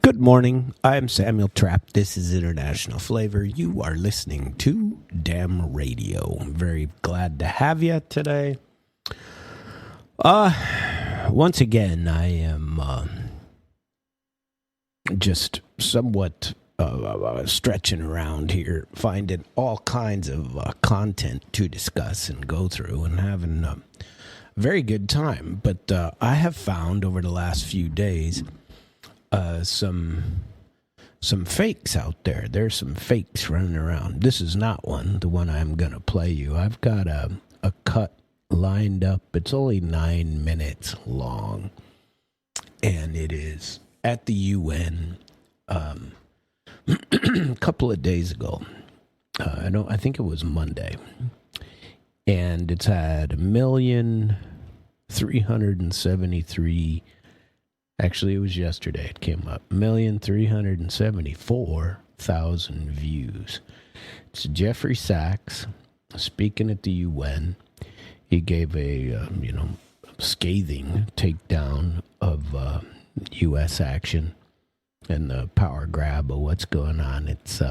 Good morning. I'm Samuel Trapp. This is International Flavor. You are listening to Damn Radio. I'm very glad to have you today. Once again, I am just somewhat stretching around here, finding all kinds of content to discuss and go through and having a very good time. But I have found over the last few days some fakes out there. There's some fakes running around. This is not one, the one I'm going to play you. I've got a cut lined up. It's only 9 minutes long, and it is at the UN a couple of days ago. I think it was Monday, and it's had 1,373,000. Actually, it was yesterday it came up. 1,374,000 views. It's Jeffrey Sachs speaking at the UN. He gave a scathing takedown of U.S. action and the power grab of what's going on. It's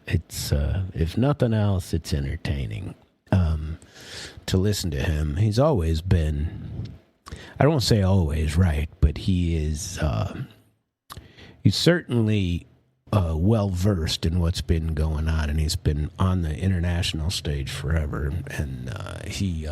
if nothing else, it's entertaining to listen to him. He's always been, I don't want to say always right, but he's certainly well versed in what's been going on, and he's been on the international stage forever, and he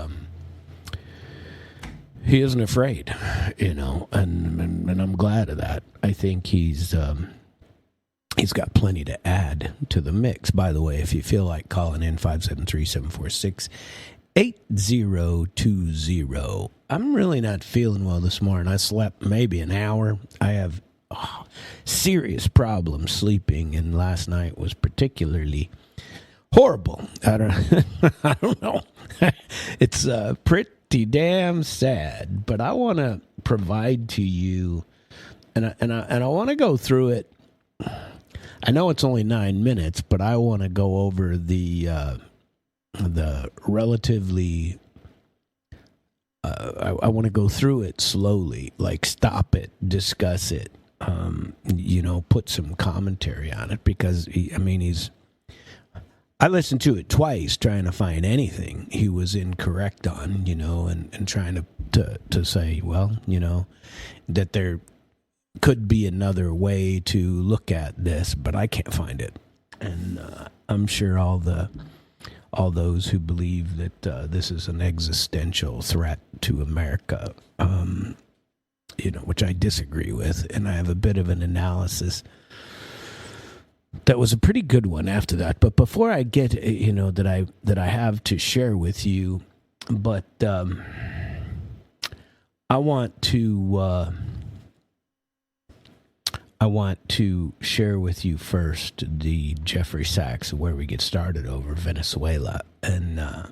isn't afraid, and I'm glad of that. I think he's got plenty to add to the mix. By the way, if you feel like calling in, 573-746-8020. I'm really not feeling well this morning. I slept maybe an hour. I have serious problems sleeping, and last night was particularly horrible. I don't know. It's pretty damn sad, but I want to provide to you, and I want to go through it. I know it's only 9 minutes, but I want to go over the relatively. I want to go through it slowly, like stop it, discuss it, put some commentary on it, because I listened to it twice trying to find anything he was incorrect on, and trying to say, well, that there could be another way to look at this, but I can't find it. And I'm sure all those who believe that this is an existential threat to America, which I disagree with, and I have a bit of an analysis that was a pretty good one after that. But before I get, that I have to share with you, but I want to share with you first the Jeffrey Sachs, where we get started over Venezuela. And, I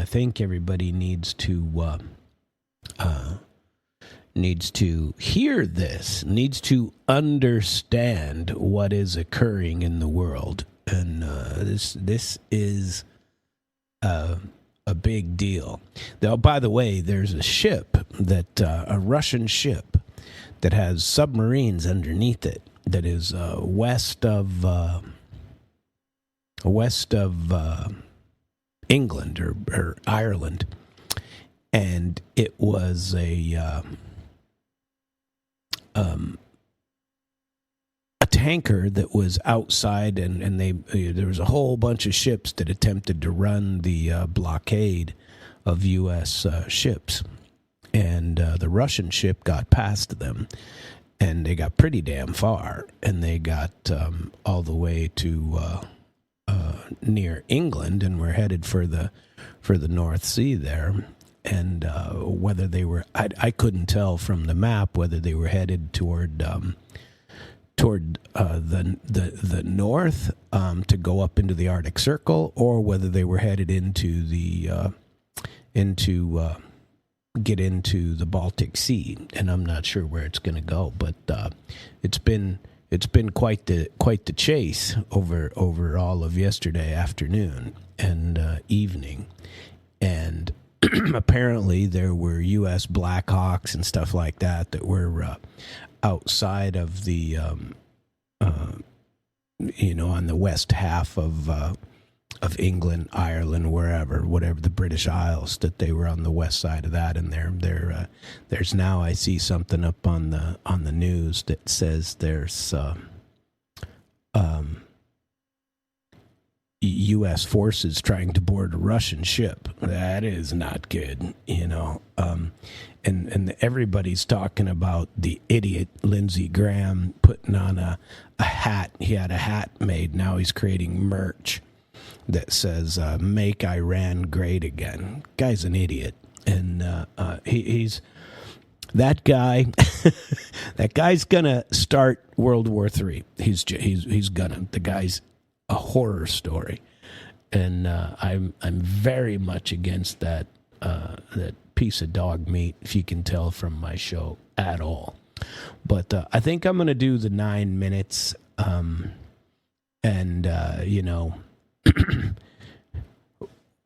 think everybody needs to hear this, needs to understand what is occurring in the world. And this is a big deal. Now, by the way, there's a ship a Russian ship that has submarines underneath it, that is west of England or Ireland, and it was a tanker that was outside, and there was a whole bunch of ships that attempted to run the blockade of U.S. ships. And the Russian ship got past them, and they got pretty damn far, and they got all the way to near England, and were headed for the North Sea there. And whether they were, I couldn't tell from the map whether they were headed toward the north to go up into the Arctic Circle, or whether they were headed into get into the Baltic Sea, and I'm not sure where it's going to go, but it's been quite the chase over all of yesterday afternoon and evening, and apparently there were U.S. Black Hawks and stuff like that were outside of the, on the west half of England, Ireland, whatever the British Isles, that they were on the west side of that, and there's now, I see something up on the news that says there's U.S. forces trying to board a Russian ship. That is not good, and everybody's talking about the idiot Lindsey Graham putting on a hat. He had a hat made. Now he's creating merch that says "Make Iran Great Again." Guy's an idiot, and he's that guy. That guy's gonna start World War III. He's gonna. The guy's a horror story, and I'm very much against that piece of dog meat, if you can tell from my show at all. But I think I'm gonna do the 9 minutes,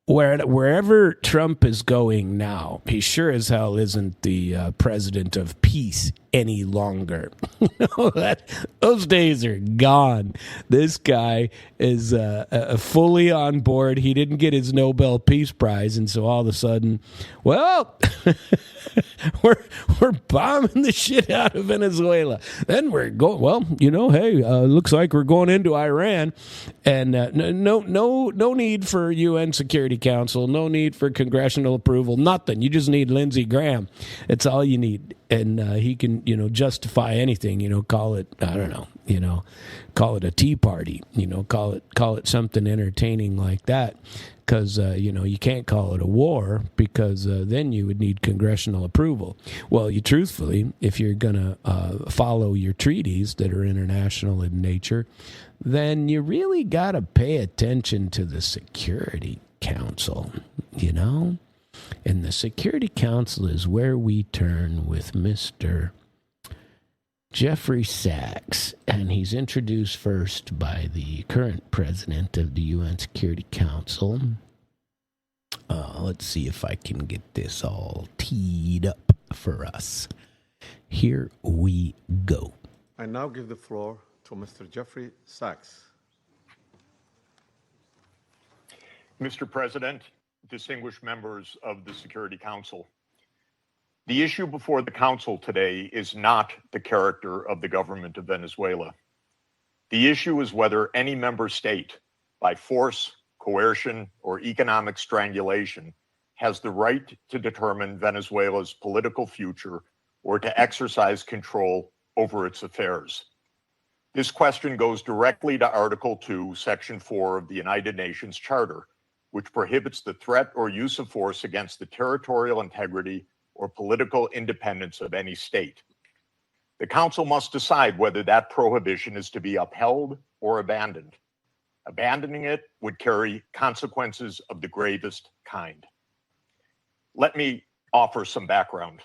wherever Trump is going now, he sure as hell isn't the president of peace any longer. Those days are gone. This guy is fully on board. He didn't get his Nobel Peace Prize, and so all of a sudden, well, we're bombing the shit out of Venezuela. Then we're going. Well, hey, looks like we're going into Iran, and no need for UN Security Council, no need for congressional approval, nothing. You just need Lindsey Graham. It's all you need. And he can, justify anything, call it, I don't know, call it a tea party, call it something entertaining like that. Because, you can't call it a war, because then you would need congressional approval. Well, truthfully, if you're going to follow your treaties that are international in nature, then you really got to pay attention to the Security Council, And the Security Council is where we turn with Mr. Jeffrey Sachs, and he's introduced first by the current president of the UN Security Council. Let's see if I can get this all teed up for us. Here we go. I now give the floor to Mr. Jeffrey Sachs. Mr. President, distinguished members of the Security Council, the issue before the Council today is not the character of the government of Venezuela. The issue is whether any member state, by force, coercion, or economic strangulation, has the right to determine Venezuela's political future or to exercise control over its affairs. This question goes directly to Article 2, Section 4 of the United Nations Charter, which prohibits the threat or use of force against the territorial integrity or political independence of any state. The Council must decide whether that prohibition is to be upheld or abandoned. Abandoning it would carry consequences of the gravest kind. Let me offer some background.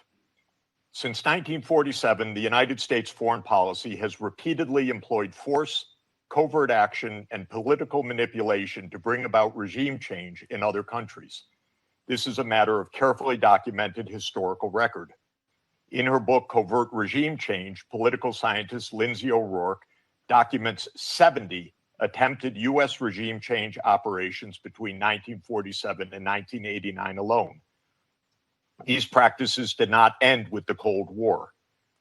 Since 1947, the United States foreign policy has repeatedly employed force, covert action, and political manipulation to bring about regime change in other countries. This is a matter of carefully documented historical record. In her book, Covert Regime Change, political scientist Lindsay O'Rourke documents 70 attempted U.S. regime change operations between 1947 and 1989 alone. These practices did not end with the Cold War.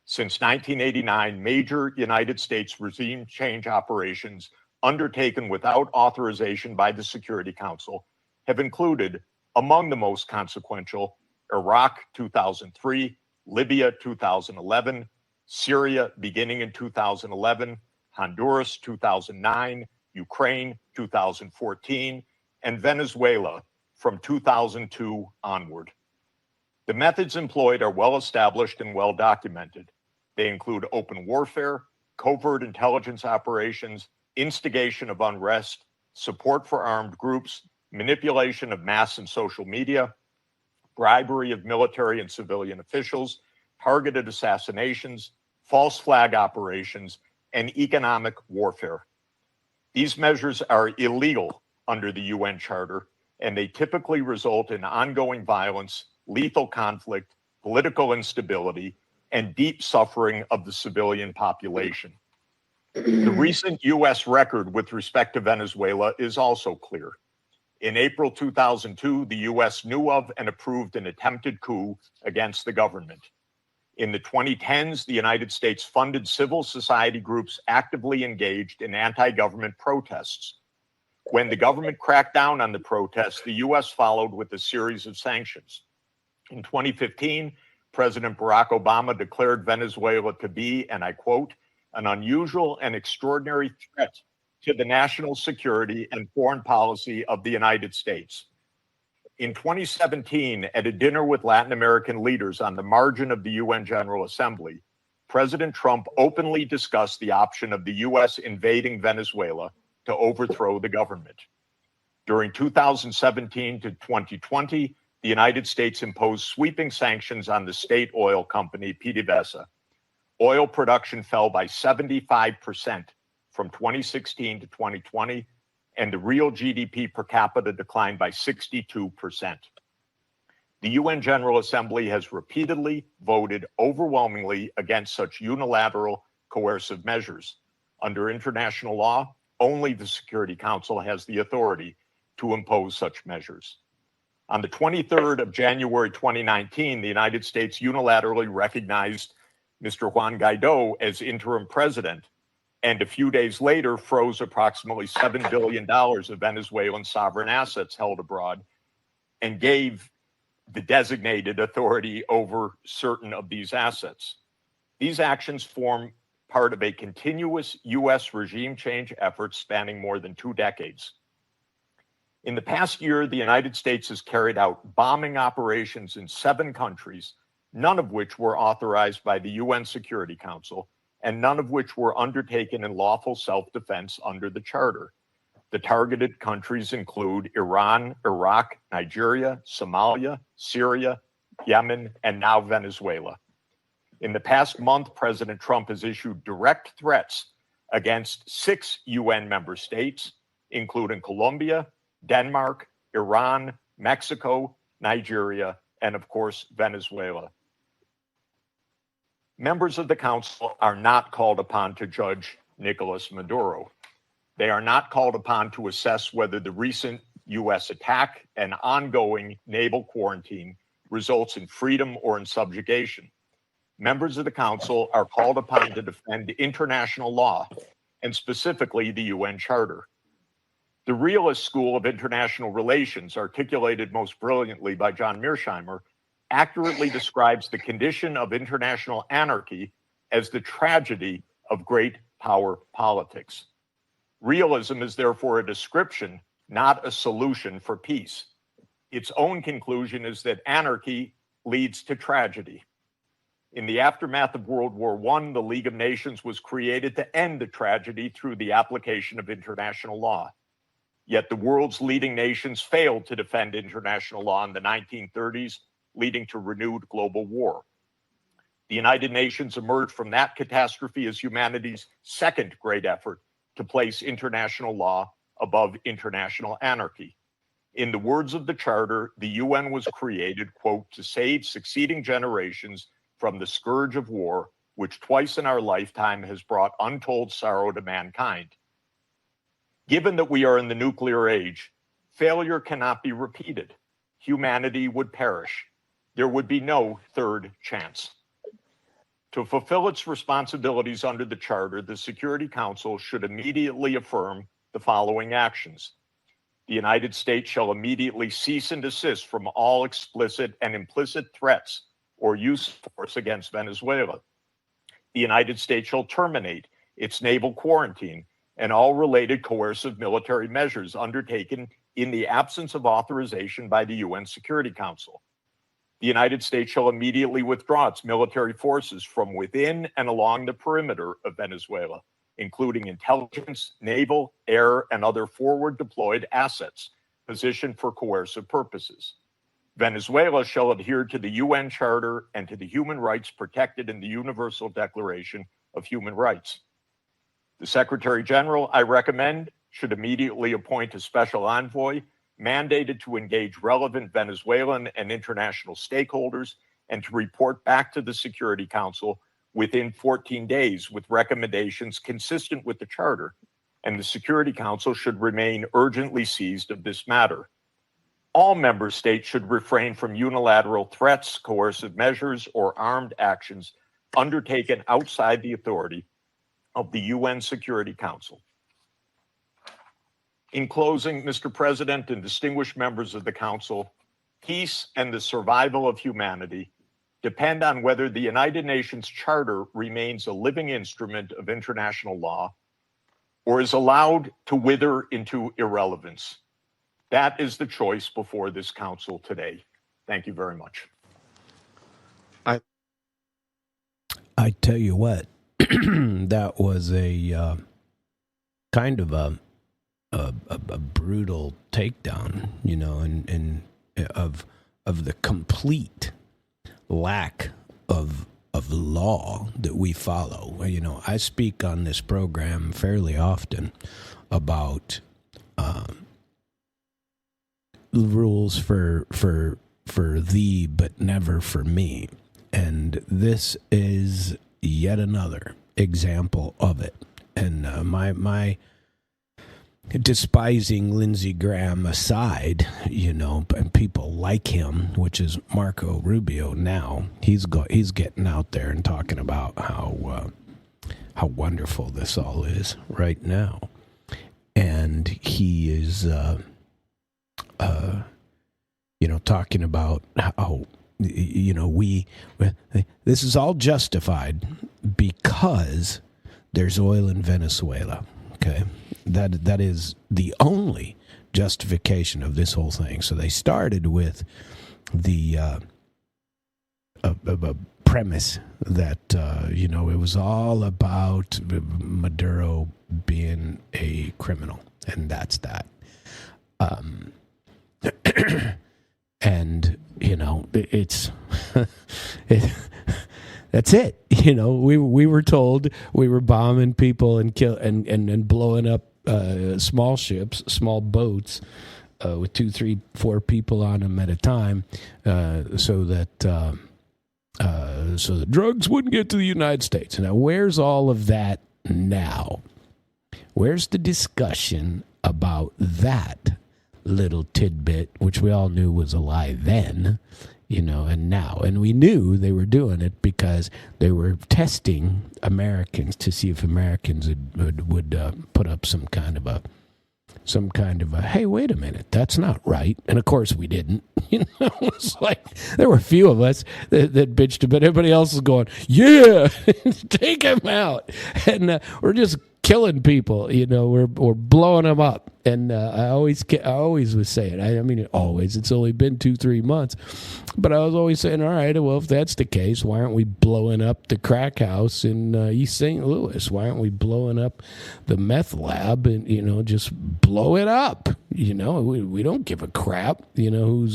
Since 1989, major United States regime change operations undertaken without authorization by the Security Council have included, among the most consequential, Iraq 2003, Libya 2011, Syria beginning in 2011, Honduras 2009, Ukraine 2014, and Venezuela from 2002 onward. The methods employed are well established and well documented. They include open warfare, covert intelligence operations, instigation of unrest, support for armed groups, manipulation of mass and social media, bribery of military and civilian officials, targeted assassinations, false flag operations, and economic warfare. These measures are illegal under the UN Charter, and they typically result in ongoing violence, lethal conflict, political instability, and deep suffering of the civilian population. The recent U.S. record with respect to Venezuela is also clear. In April 2002, the U.S. knew of and approved an attempted coup against the government. In the 2010s, the United States funded civil society groups actively engaged in anti-government protests. When the government cracked down on the protests, the U.S. followed with a series of sanctions. In 2015, President Barack Obama declared Venezuela to be, and I quote, an unusual and extraordinary threat to the national security and foreign policy of the United States. In 2017, at a dinner with Latin American leaders on the margin of the UN General Assembly, President Trump openly discussed the option of the U.S. invading Venezuela to overthrow the government. During 2017 to 2020, the United States imposed sweeping sanctions on the state oil company PDVSA. Oil production fell by 75% from 2016 to 2020, and the real GDP per capita declined by 62%. The UN General Assembly has repeatedly voted overwhelmingly against such unilateral coercive measures. Under international law, only the Security Council has the authority to impose such measures. On the 23rd of January 2019, the United States unilaterally recognized Mr. Juan Guaido as interim president, and a few days later froze approximately $7 billion of Venezuelan sovereign assets held abroad and gave the designated authority over certain of these assets. These actions form part of a continuous U.S. regime change effort spanning more than 2 decades. In the past year, the United States has carried out bombing operations in 7 countries, none of which were authorized by the UN Security Council, and none of which were undertaken in lawful self-defense under the Charter. The targeted countries include Iran, Iraq, Nigeria, Somalia, Syria, Yemen, and now Venezuela. In the past month, President Trump has issued direct threats against 6 UN member states, including Colombia, Denmark, Iran, Mexico, Nigeria, and of course, Venezuela. Members of the Council are not called upon to judge Nicolas Maduro. They are not called upon to assess whether the recent U.S. attack and ongoing naval quarantine results in freedom or in subjugation. Members of the Council are called upon to defend international law, and specifically the UN Charter. The realist school of international relations, articulated most brilliantly by John Mearsheimer, accurately describes the condition of international anarchy as the tragedy of great power politics. Realism is therefore a description, not a solution for peace. Its own conclusion is that anarchy leads to tragedy. In the aftermath of World War I, the League of Nations was created to end the tragedy through the application of international law. Yet the world's leading nations failed to defend international law in the 1930s, leading to renewed global war. The United Nations emerged from that catastrophe as humanity's second great effort to place international law above international anarchy. In the words of the Charter, the UN was created, quote, to save succeeding generations from the scourge of war, which twice in our lifetime has brought untold sorrow to mankind. Given that we are in the nuclear age, failure cannot be repeated. Humanity would perish. There would be no third chance. To fulfill its responsibilities under the Charter, the Security Council should immediately affirm the following actions. The United States shall immediately cease and desist from all explicit and implicit threats or use of force against Venezuela. The United States shall terminate its naval quarantine and all related coercive military measures undertaken in the absence of authorization by the UN Security Council. The United States shall immediately withdraw its military forces from within and along the perimeter of Venezuela, including intelligence, naval, air, and other forward deployed assets positioned for coercive purposes. Venezuela shall adhere to the UN Charter and to the human rights protected in the Universal Declaration of Human Rights. The Secretary General, I recommend, should immediately appoint a special envoy mandated to engage relevant Venezuelan and international stakeholders and to report back to the Security Council within 14 days with recommendations consistent with the Charter, and the Security Council should remain urgently seized of this matter. All member states should refrain from unilateral threats, coercive measures, or armed actions undertaken outside the authority of the UN Security Council. In closing, Mr. President and distinguished members of the Council, peace and the survival of humanity depend on whether the United Nations Charter remains a living instrument of international law or is allowed to wither into irrelevance. That is the choice before this Council today. Thank you very much. I tell you what, that was a kind of a brutal takedown, you know, and of the complete lack of law that we follow. You know, I speak on this program fairly often about rules for thee, but never for me. And this is yet another example of it. And my despising Lindsey Graham aside, you know, and people like him, which is Marco Rubio now, he's getting out there and talking about how wonderful this all is right now. And he is, you know, talking about how, you know, this is all justified because there's oil in Venezuela. Okay, that is the only justification of this whole thing. So they started with the premise that you know, it was all about Maduro being a criminal, and that's that. And you know, it's that's it. You know, we were told we were bombing people and and blowing up small ships, small boats with 2, 3, 4 people on them at a time, so that the drugs wouldn't get to the United States. Now, where's all of that now? Where's the discussion about that little tidbit, which we all knew was a lie then, you know, and now? And we knew they were doing it because they were testing Americans to see if Americans would put up some kind of a, hey, wait a minute, that's not right. And of course we didn't. You know, it's like there were a few of us that bitched, but everybody else was going, yeah, take him out. And we're just killing people, you know, we're blowing them up. And I always was saying, I mean, it's only been 2-3 months, but I was always saying, all right, well, if that's the case, why aren't we blowing up the crack house in East St. Louis? Why aren't we blowing up the meth lab and, you know, just blow it up? You know, we don't give a crap, you know,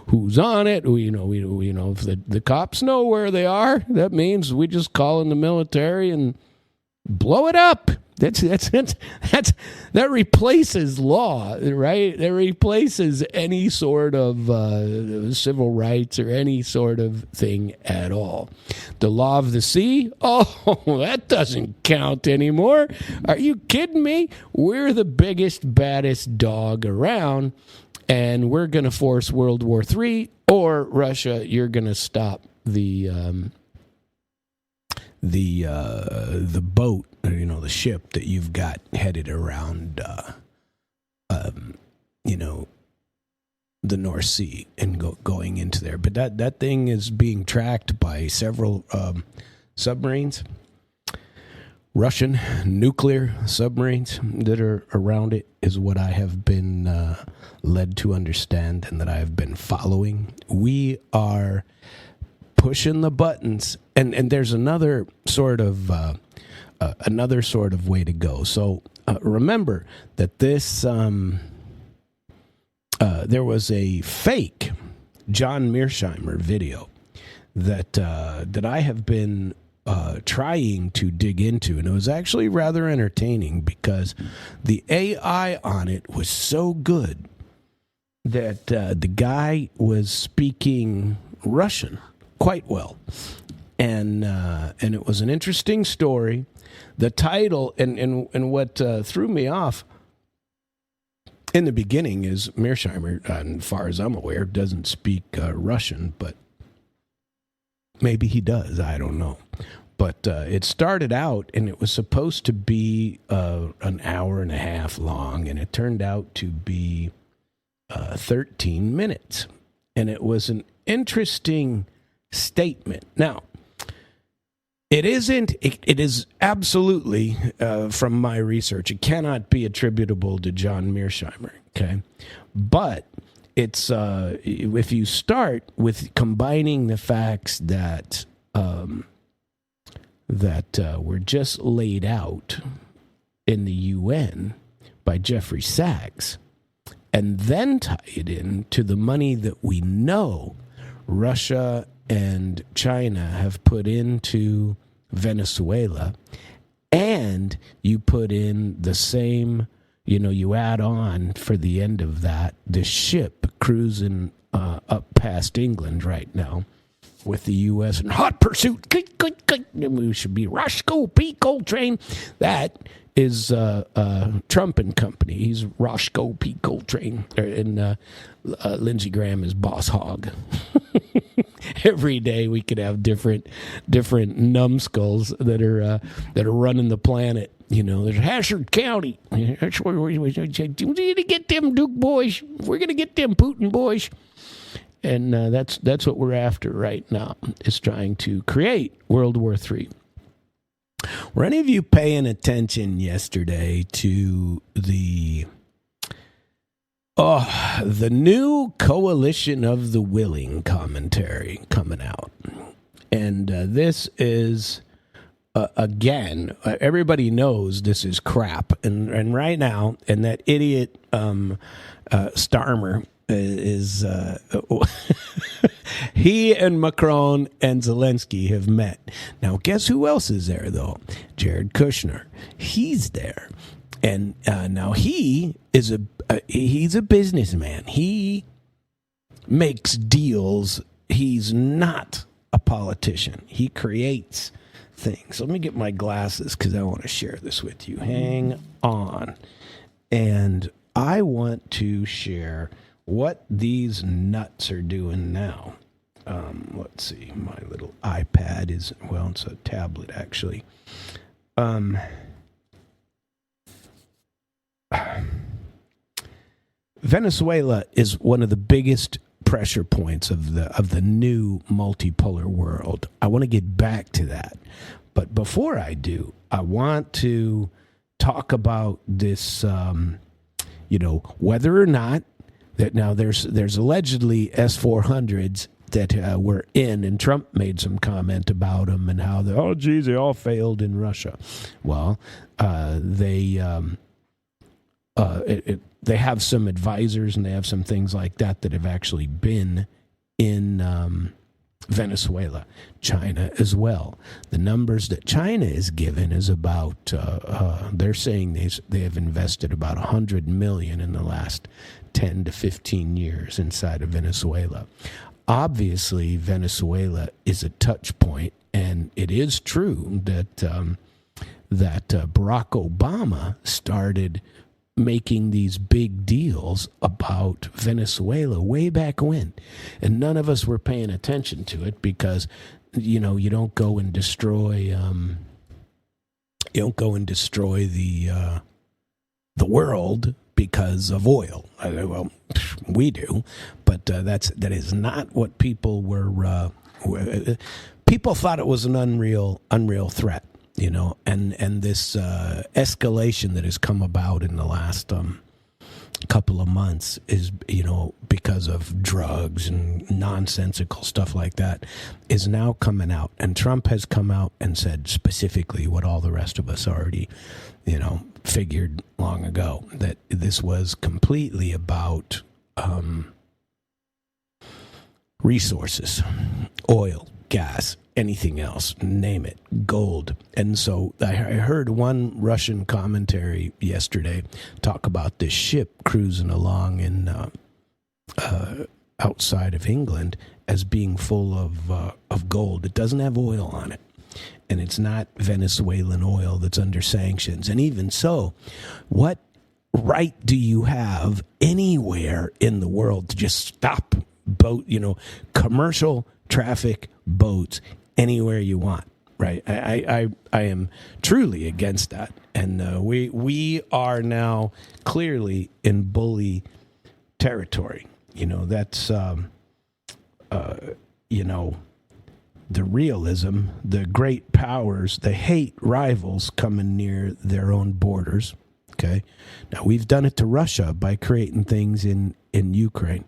who's on it. We know, if the cops know where they are, that means we just call in the military and blow it up. That replaces law, right? That replaces any sort of civil rights or any sort of thing at all. The law of the sea, that doesn't count anymore. Are you kidding me? We're the biggest, baddest dog around, and we're going to force World War III, or Russia, you're going to stop the boat, you know, the ship that you've got headed around, you know, the North Sea and going into there. But that thing is being tracked by several submarines, Russian nuclear submarines that are around it, is what I have been led to understand and that I have been following. We are pushing the buttons, and there's another sort of way to go. So remember that this there was a fake John Mearsheimer video that I have been trying to dig into, and it was actually rather entertaining because the AI on it was so good that the guy was speaking Russian quite well. And it was an interesting story. The title and what threw me off in the beginning is Mearsheimer, as far as I'm aware, doesn't speak Russian, but maybe he does. I don't know. But it started out, and it was supposed to be an hour and a half long, and it turned out to be 13 minutes. And it was an interesting statement. Now, it is absolutely, from my research, it cannot be attributable to John Mearsheimer, okay? But it's, if you start with combining the facts that were just laid out in the UN by Jeffrey Sachs, and then tie it in to the money that we know Russia and China have put into Venezuela, and you put in the same, you add on for the end of that, the ship cruising up past England right now with the U.S. in hot pursuit. We should be Roscoe P. Coltrane. That is Trump and company. He's Roscoe P. Coltrane, and Lindsey Graham is Boss Hogg. Every day we could have different numbskulls that are running the planet. There's Hazard County. That's where we need to get them Duke boys. We're going to get them Putin boys. And that's what we're after right now, is trying to create World War III. Were any of you paying attention yesterday to the new Coalition of the Willing commentary coming out? And this is, again, everybody knows this is crap. And right now, and that idiot Starmer is he and Macron and Zelensky have met. Now, guess who else is there, though? Jared Kushner. He's there. And now he is he's a businessman. He makes deals. He's not a politician. He creates things. Let me get my glasses because I want to share this with you. Hang on. And I want to share what these nuts are doing now. Let's see. My little iPad is, well, it's a tablet, actually. Venezuela is one of the biggest pressure points of the new multipolar world. I want to get back to that. But before I do, I want to talk about this, whether or not that now there's allegedly S-400s that were in, and Trump made some comment about them and how they all failed in Russia. Well, they have some advisors and they have some things like that have actually been in Venezuela, China as well. The numbers that China is given is about, they're saying they have invested about $100 million in the last 10 to 15 years inside of Venezuela. Obviously, Venezuela is a touch point, and it is true that Barack Obama started making these big deals about Venezuela way back when, and none of us were paying attention to it because you don't go and destroy the world because of oil. Well, we do, but that is not what people were. People thought it was an unreal threat, and this escalation that has come about in the last couple of months is, because of drugs and nonsensical stuff like that, is now coming out. And Trump has come out and said specifically what all the rest of us already, figured long ago, that this was completely about resources, oil, gas, anything else, name it, gold. And so I heard one Russian commentary yesterday talk about this ship cruising along in, outside of England as being full of gold. It doesn't have oil on it. And it's not Venezuelan oil that's under sanctions. And even so, what right do you have anywhere in the world to just stop commercial traffic boats anywhere you want? Right. I am truly against that. And we are now clearly in bully territory. That's, the realism, the great powers, the hate rivals coming near their own borders. Okay. Now, we've done it to Russia by creating things in Ukraine,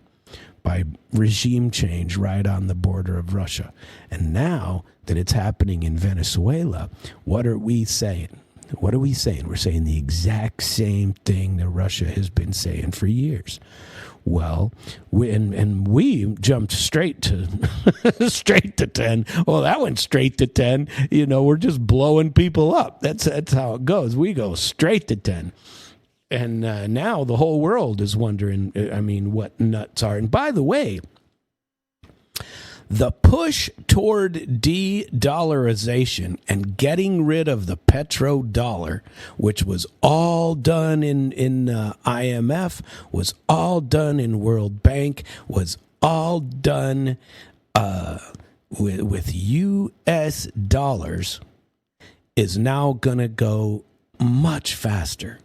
by regime change right on the border of Russia. And now that it's happening in Venezuela, what are we saying? What are we saying? We're saying the exact same thing that Russia has been saying for years. Well, we jumped straight to 10. Well, that went straight to 10. We're just blowing people up. That's how it goes. We go straight to 10. And now the whole world is wondering, what nuts are. And by the way, the push toward de-dollarization and getting rid of the petrodollar, which was all done in IMF, was all done in World Bank, was all done with U.S. dollars, is now going to go much faster.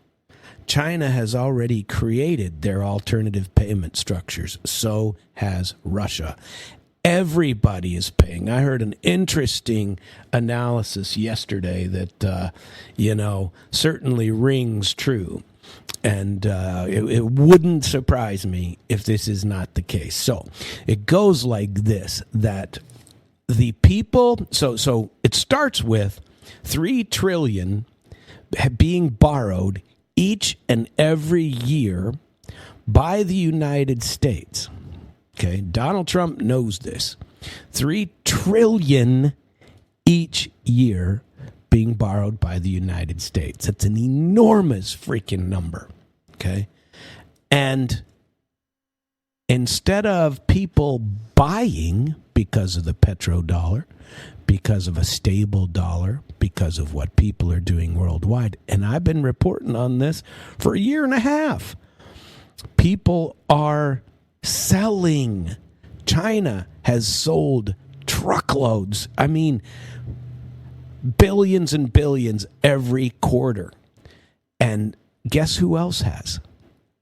China has already created their alternative payment structures. So has Russia. Everybody is paying. I heard an interesting analysis yesterday that, certainly rings true. And it wouldn't surprise me if this is not the case. So it goes like this, that the people, so it starts with $3 trillion being borrowed each and every year by the United States. Okay, Donald Trump knows this. $3 trillion each year being borrowed by the United States. That's an enormous freaking number. Okay, and instead of people buying because of the petrodollar, because of a stable dollar, because of what people are doing worldwide, and I've been reporting on this for a year and a half, people are selling. China has sold truckloads. Billions and billions every quarter. And guess who else has?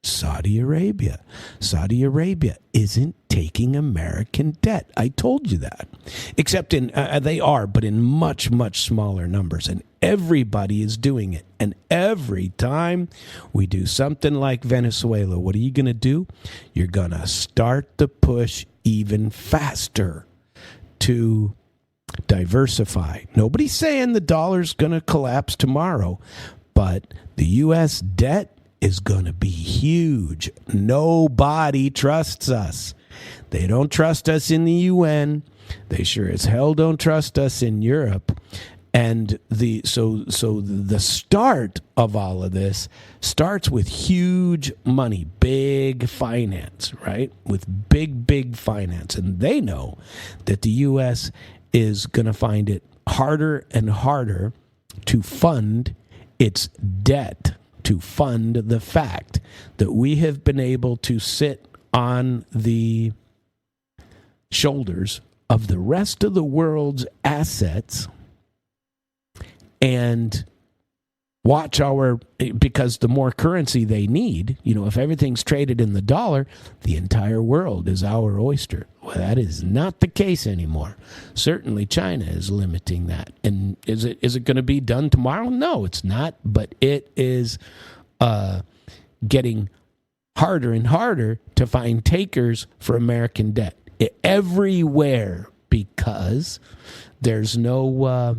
Saudi Arabia. Saudi Arabia isn't taking American debt. I told you that. Except they are, but in much, much smaller numbers. And everybody is doing it. And every time we do something like Venezuela, what are you going to do? You're going to start the push even faster to diversify. Nobody's saying the dollar's going to collapse tomorrow, but the U.S. debt is going to be huge. Nobody trusts us. They don't trust us in the UN. They sure as hell don't trust us in Europe. And the start of all of this starts with huge money, big finance, right? With big finance. And they know that the U.S. is going to find it harder and harder to fund its debt, to fund the fact that we have been able to sit on the shoulders of the rest of the world's assets and watch because the more currency they need, if everything's traded in the dollar, the entire world is our oyster. Well, that is not the case anymore. Certainly China is limiting that. And is it going to be done tomorrow? No, it's not. But it is getting harder and harder to find takers for American debt everywhere, because there's no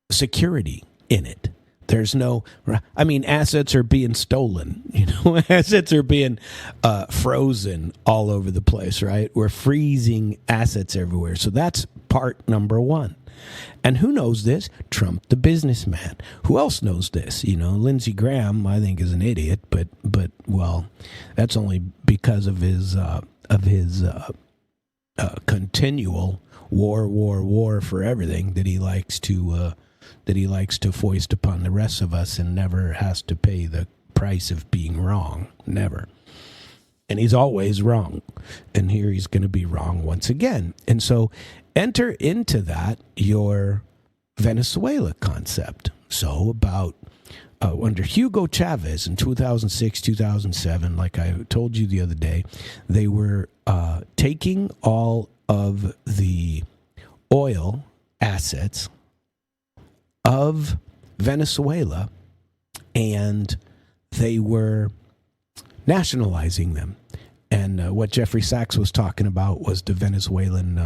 security in it. There's no, assets are being stolen, assets are being frozen all over the place, right? We're freezing assets everywhere. So that's part number one. And who knows this? Trump, the businessman. Who else knows this? Lindsey Graham, I think, is an idiot, but well, that's only because of his continual war for everything that he likes to foist upon the rest of us, and never has to pay the price of being wrong. Never. And he's always wrong. And here he's going to be wrong once again. And so enter into that your Venezuela concept. So about under Hugo Chavez in 2006, 2007, like I told you the other day, they were taking all of the oil assets of Venezuela, and they were nationalizing them. And what Jeffrey Sachs was talking about was the Venezuelan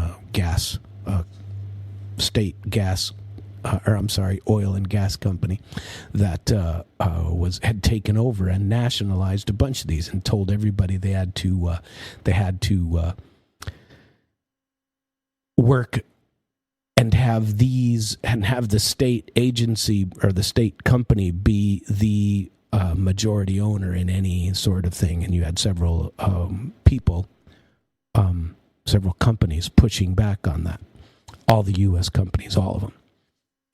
oil and gas company that had taken over and nationalized a bunch of these, and told everybody they had to work and have the state agency or the state company be the majority owner in any sort of thing. And you had several several companies pushing back on that. All the U.S. companies, all of them.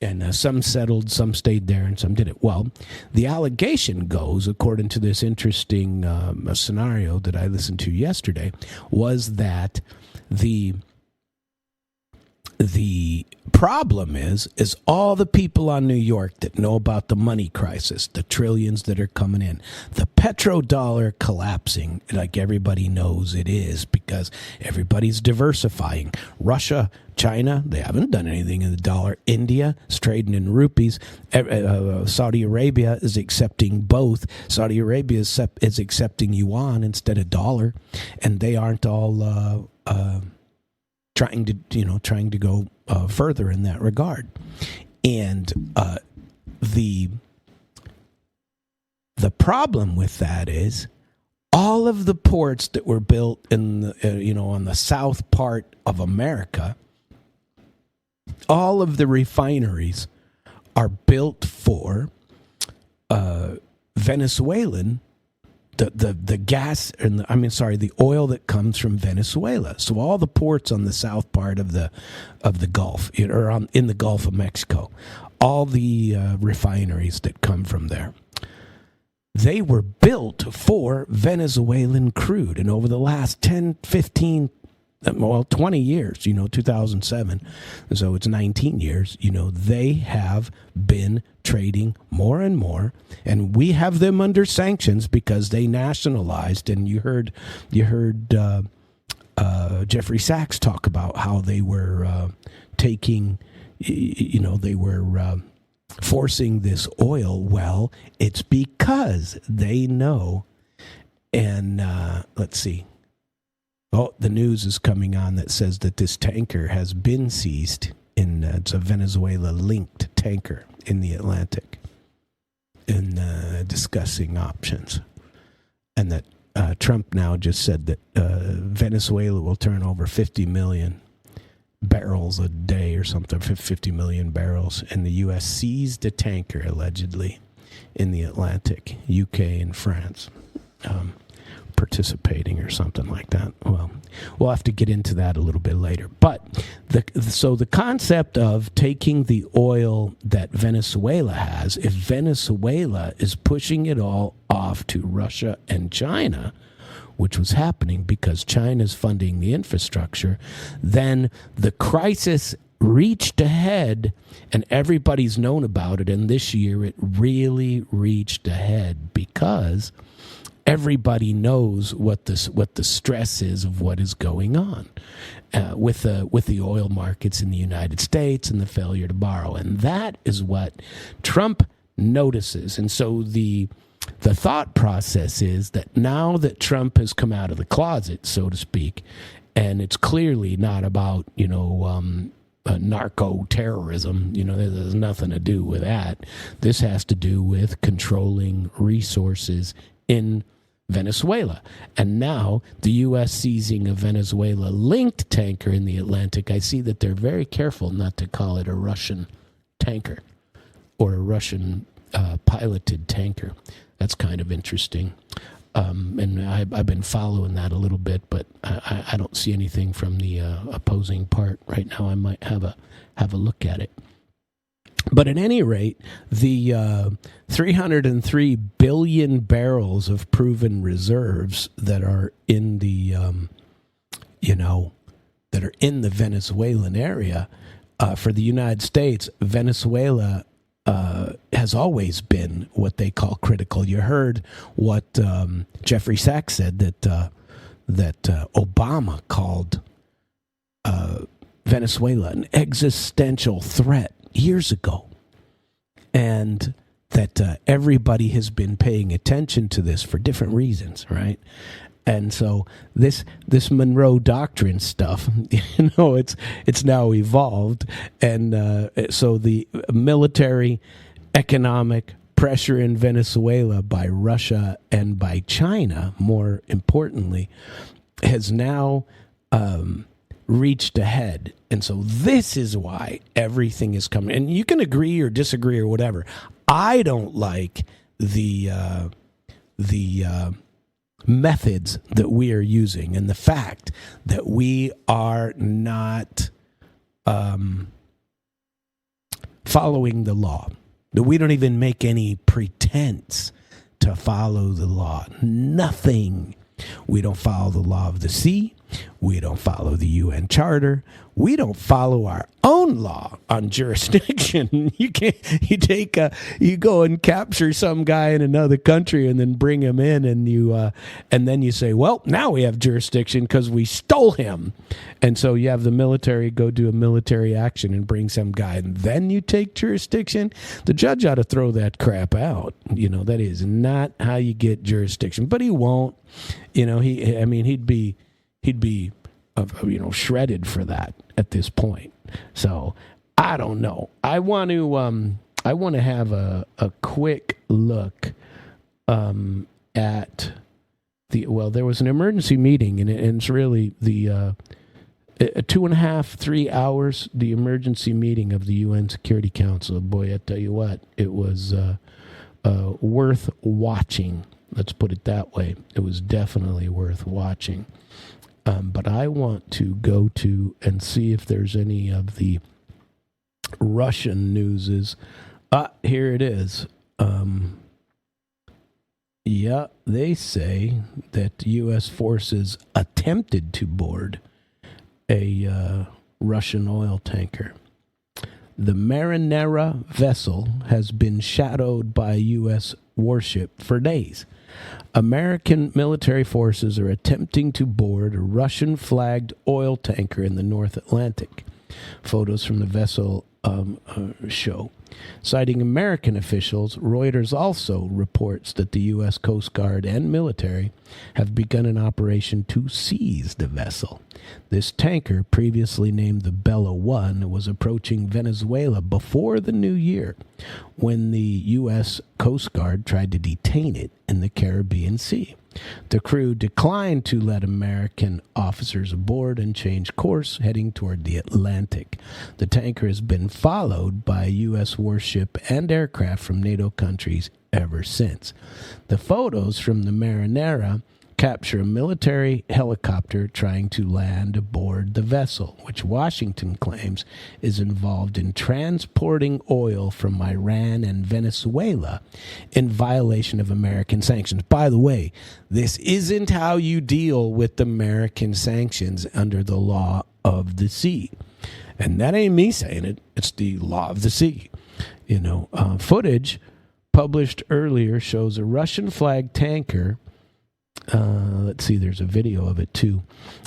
And some settled, some stayed there, and some didn't. Well, the allegation goes, according to this interesting scenario that I listened to yesterday, was that the problem is all the people on New York that know about the money crisis, the trillions that are coming in, the petrodollar collapsing, like everybody knows it is, because everybody's diversifying. Russia, China, they haven't done anything in the dollar. India is trading in rupees. Saudi Arabia is accepting both. Saudi Arabia is accepting yuan instead of dollar, and they aren't all trying to go further in that regard. And the problem with that is all of the ports that were built in the, on the south part of America, all of the refineries are built for Venezuelan. The gas and the oil that comes from Venezuela. So all the ports on the south part of the Gulf, or in the Gulf of Mexico, all the refineries that come from there, they were built for Venezuelan crude. And over the last 10, 15, 20 years, 2007, so it's 19 years, they have been trading more and more, and we have them under sanctions because they nationalized. And you heard Jeffrey Sachs talk about how they were taking, they were forcing this oil. Well, it's because they know, and let's see. Oh, the news is coming on that says that this tanker has been seized. It's a Venezuela-linked tanker in the Atlantic, in discussing options. And that Trump now just said that Venezuela will turn over 50 million barrels a day or something, 50 million barrels. And the U.S. seized a tanker, allegedly, in the Atlantic, UK and France. Participating or something like that. Well, we'll have to get into that a little bit later. But the concept of taking the oil that Venezuela has, if Venezuela is pushing it all off to Russia and China, which was happening because China's funding the infrastructure, then the crisis reached ahead, and everybody's known about it. And this year it really reached ahead because everybody knows what the stress is of what is going on with the oil markets in the United States and the failure to borrow, and that is what Trump notices. And so the thought process is that now that Trump has come out of the closet, so to speak, and it's clearly not about narco terrorism, there's nothing to do with that. This has to do with controlling resources in Venezuela. And now the U.S. seizing a Venezuela-linked tanker in the Atlantic. I see that they're very careful not to call it a Russian tanker or a Russian piloted tanker. That's kind of interesting. And I've been following that a little bit, but I don't see anything from the opposing part right now. I might have a look at it. But at any rate, the 303 billion barrels of proven reserves that are in the, that are in the Venezuelan area, for the United States, Venezuela has always been what they call critical. You heard what Jeffrey Sachs said that Obama called Venezuela an existential threat years ago, and that everybody has been paying attention to this for different reasons, right? And so this Monroe Doctrine stuff, it's now evolved, and so the military, economic pressure in Venezuela by Russia and by China, more importantly, has now reached a head. And so this is why everything is coming. And you can agree or disagree or whatever. I don't like the methods that we are using, and the fact that we are not following the law, that we don't even make any pretense to follow the law. Nothing. We don't follow the law of the sea. We don't follow the UN Charter. We don't follow our own law on jurisdiction. You go and capture some guy in another country and then bring him in, and then you say, well, now we have jurisdiction because we stole him. And so you have the military go do a military action and bring some guy, and then you take jurisdiction. The judge ought to throw that crap out. That is not how you get jurisdiction. But he won't. He'd be shredded for that at this point. So I don't know. I want to have a quick look at there was an emergency meeting, and it's really the 2.5-3 hours, the emergency meeting of the UN Security Council. Boy, I tell you what, it was worth watching. Let's put it that way. It was definitely worth watching. But I want to go to and see if there's any of the Russian newses. Here it is. They say that U.S. forces attempted to board a Russian oil tanker. The Marinera vessel has been shadowed by a U.S. warship for days. American military forces are attempting to board a Russian-flagged oil tanker in the North Atlantic. Photos from the vessel show. Citing American officials, Reuters also reports that the U.S. Coast Guard and military have begun an operation to seize the vessel. This tanker, previously named the Bella One, was approaching Venezuela before the new year when the U.S. Coast Guard tried to detain it in the Caribbean Sea. The crew declined to let American officers aboard and changed course, heading toward the Atlantic. The tanker has been followed by a U.S. warship and aircraft from NATO countries ever since. The photos from the Marinera capture a military helicopter trying to land aboard the vessel, which Washington claims is involved in transporting oil from Iran and Venezuela in violation of American sanctions. By the way, this isn't how you deal with American sanctions under the law of the sea. And that ain't me saying it. It's the law of the sea. Footage published earlier shows a Russian-flagged tanker. Let's see, there's a video of it too.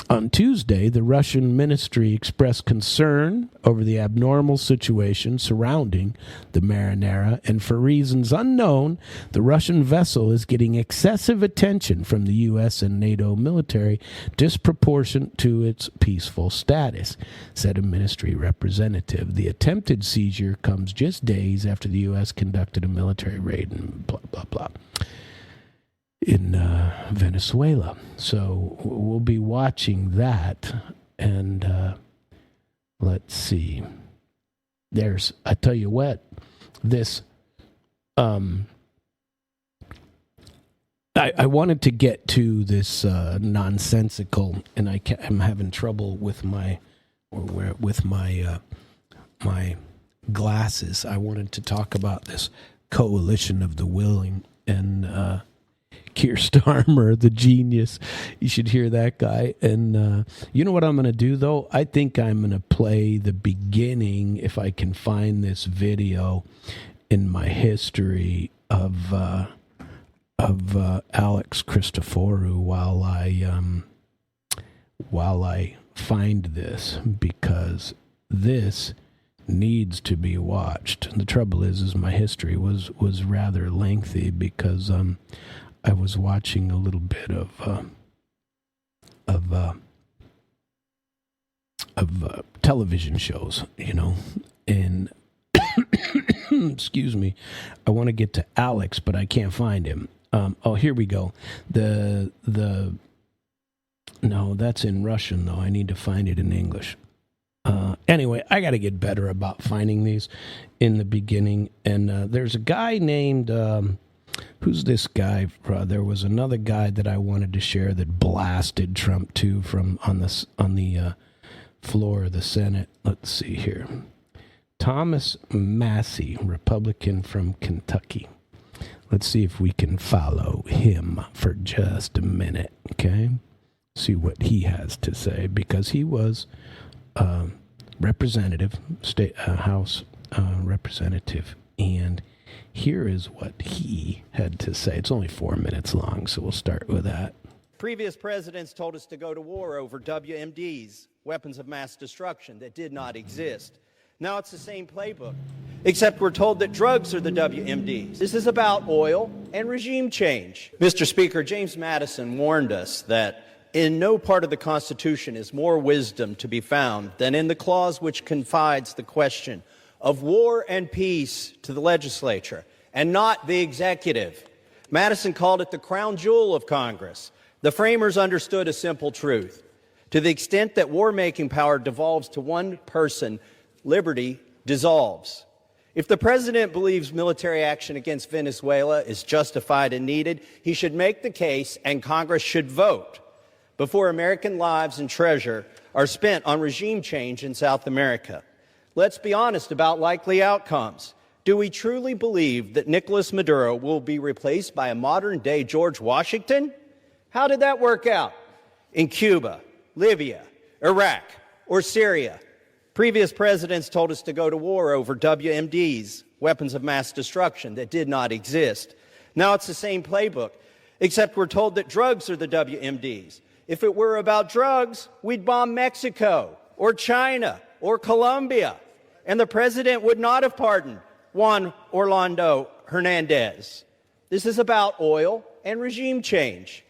On Tuesday, the Russian ministry expressed concern over the abnormal situation surrounding the Marinera, and for reasons unknown, the Russian vessel is getting excessive attention from the U.S. and NATO military, disproportionate to its peaceful status, said a ministry representative. The attempted seizure comes just days after the U.S. conducted a military raid and blah, blah, blah. Venezuela. So we'll be watching that, and let's see. I tell you what, this. I wanted to get to this nonsensical, and I'm having trouble with my my glasses. I wanted to talk about this coalition of the willing, and Keir Starmer, the genius. You should hear that guy. And you know what I'm going to do, though? I think I'm going to play the beginning, if I can find this video in my history of Alex Christoforou while I find this, because this needs to be watched. The trouble is my history was rather lengthy, because I was watching a little bit of television shows, and excuse me, I want to get to Alex, but I can't find him. Here we go. No, that's in Russian, though. I need to find it in English. Anyway, I got to get better about finding these in the beginning. And there's a guy named, who's this guy? There was another guy that I wanted to share that blasted Trump too on the floor of the Senate. Let's see here. Thomas Massie, Republican from Kentucky. Let's see if we can follow him for just a minute, okay? See what he has to say, because he was House representative, and here is what he had to say. It's only 4 minutes long, so we'll start with that. Previous presidents told us to go to war over WMDs, weapons of mass destruction, that did not exist. Now it's the same playbook, except we're told that drugs are the WMDs. This is about oil and regime change. Mr. Speaker, James Madison warned us that in no part of the Constitution is more wisdom to be found than in the clause which confides the question of war and peace to the legislature and not the executive. Madison called it the crown jewel of Congress. The framers understood a simple truth. To the extent that war-making power devolves to one person, liberty dissolves. If the president believes military action against Venezuela is justified and needed, he should make the case, and Congress should vote before American lives and treasure are spent on regime change in South America. Let's be honest about likely outcomes. Do we truly believe that Nicolas Maduro will be replaced by a modern-day George Washington? How did that work out in Cuba, Libya, Iraq, or Syria? Previous presidents told us to go to war over WMDs, weapons of mass destruction, that did not exist. Now it's the same playbook, except we're told that drugs are the WMDs. If it were about drugs, we'd bomb Mexico or China or Colombia, and the president would not have pardoned Juan Orlando Hernandez. This is about oil and regime change.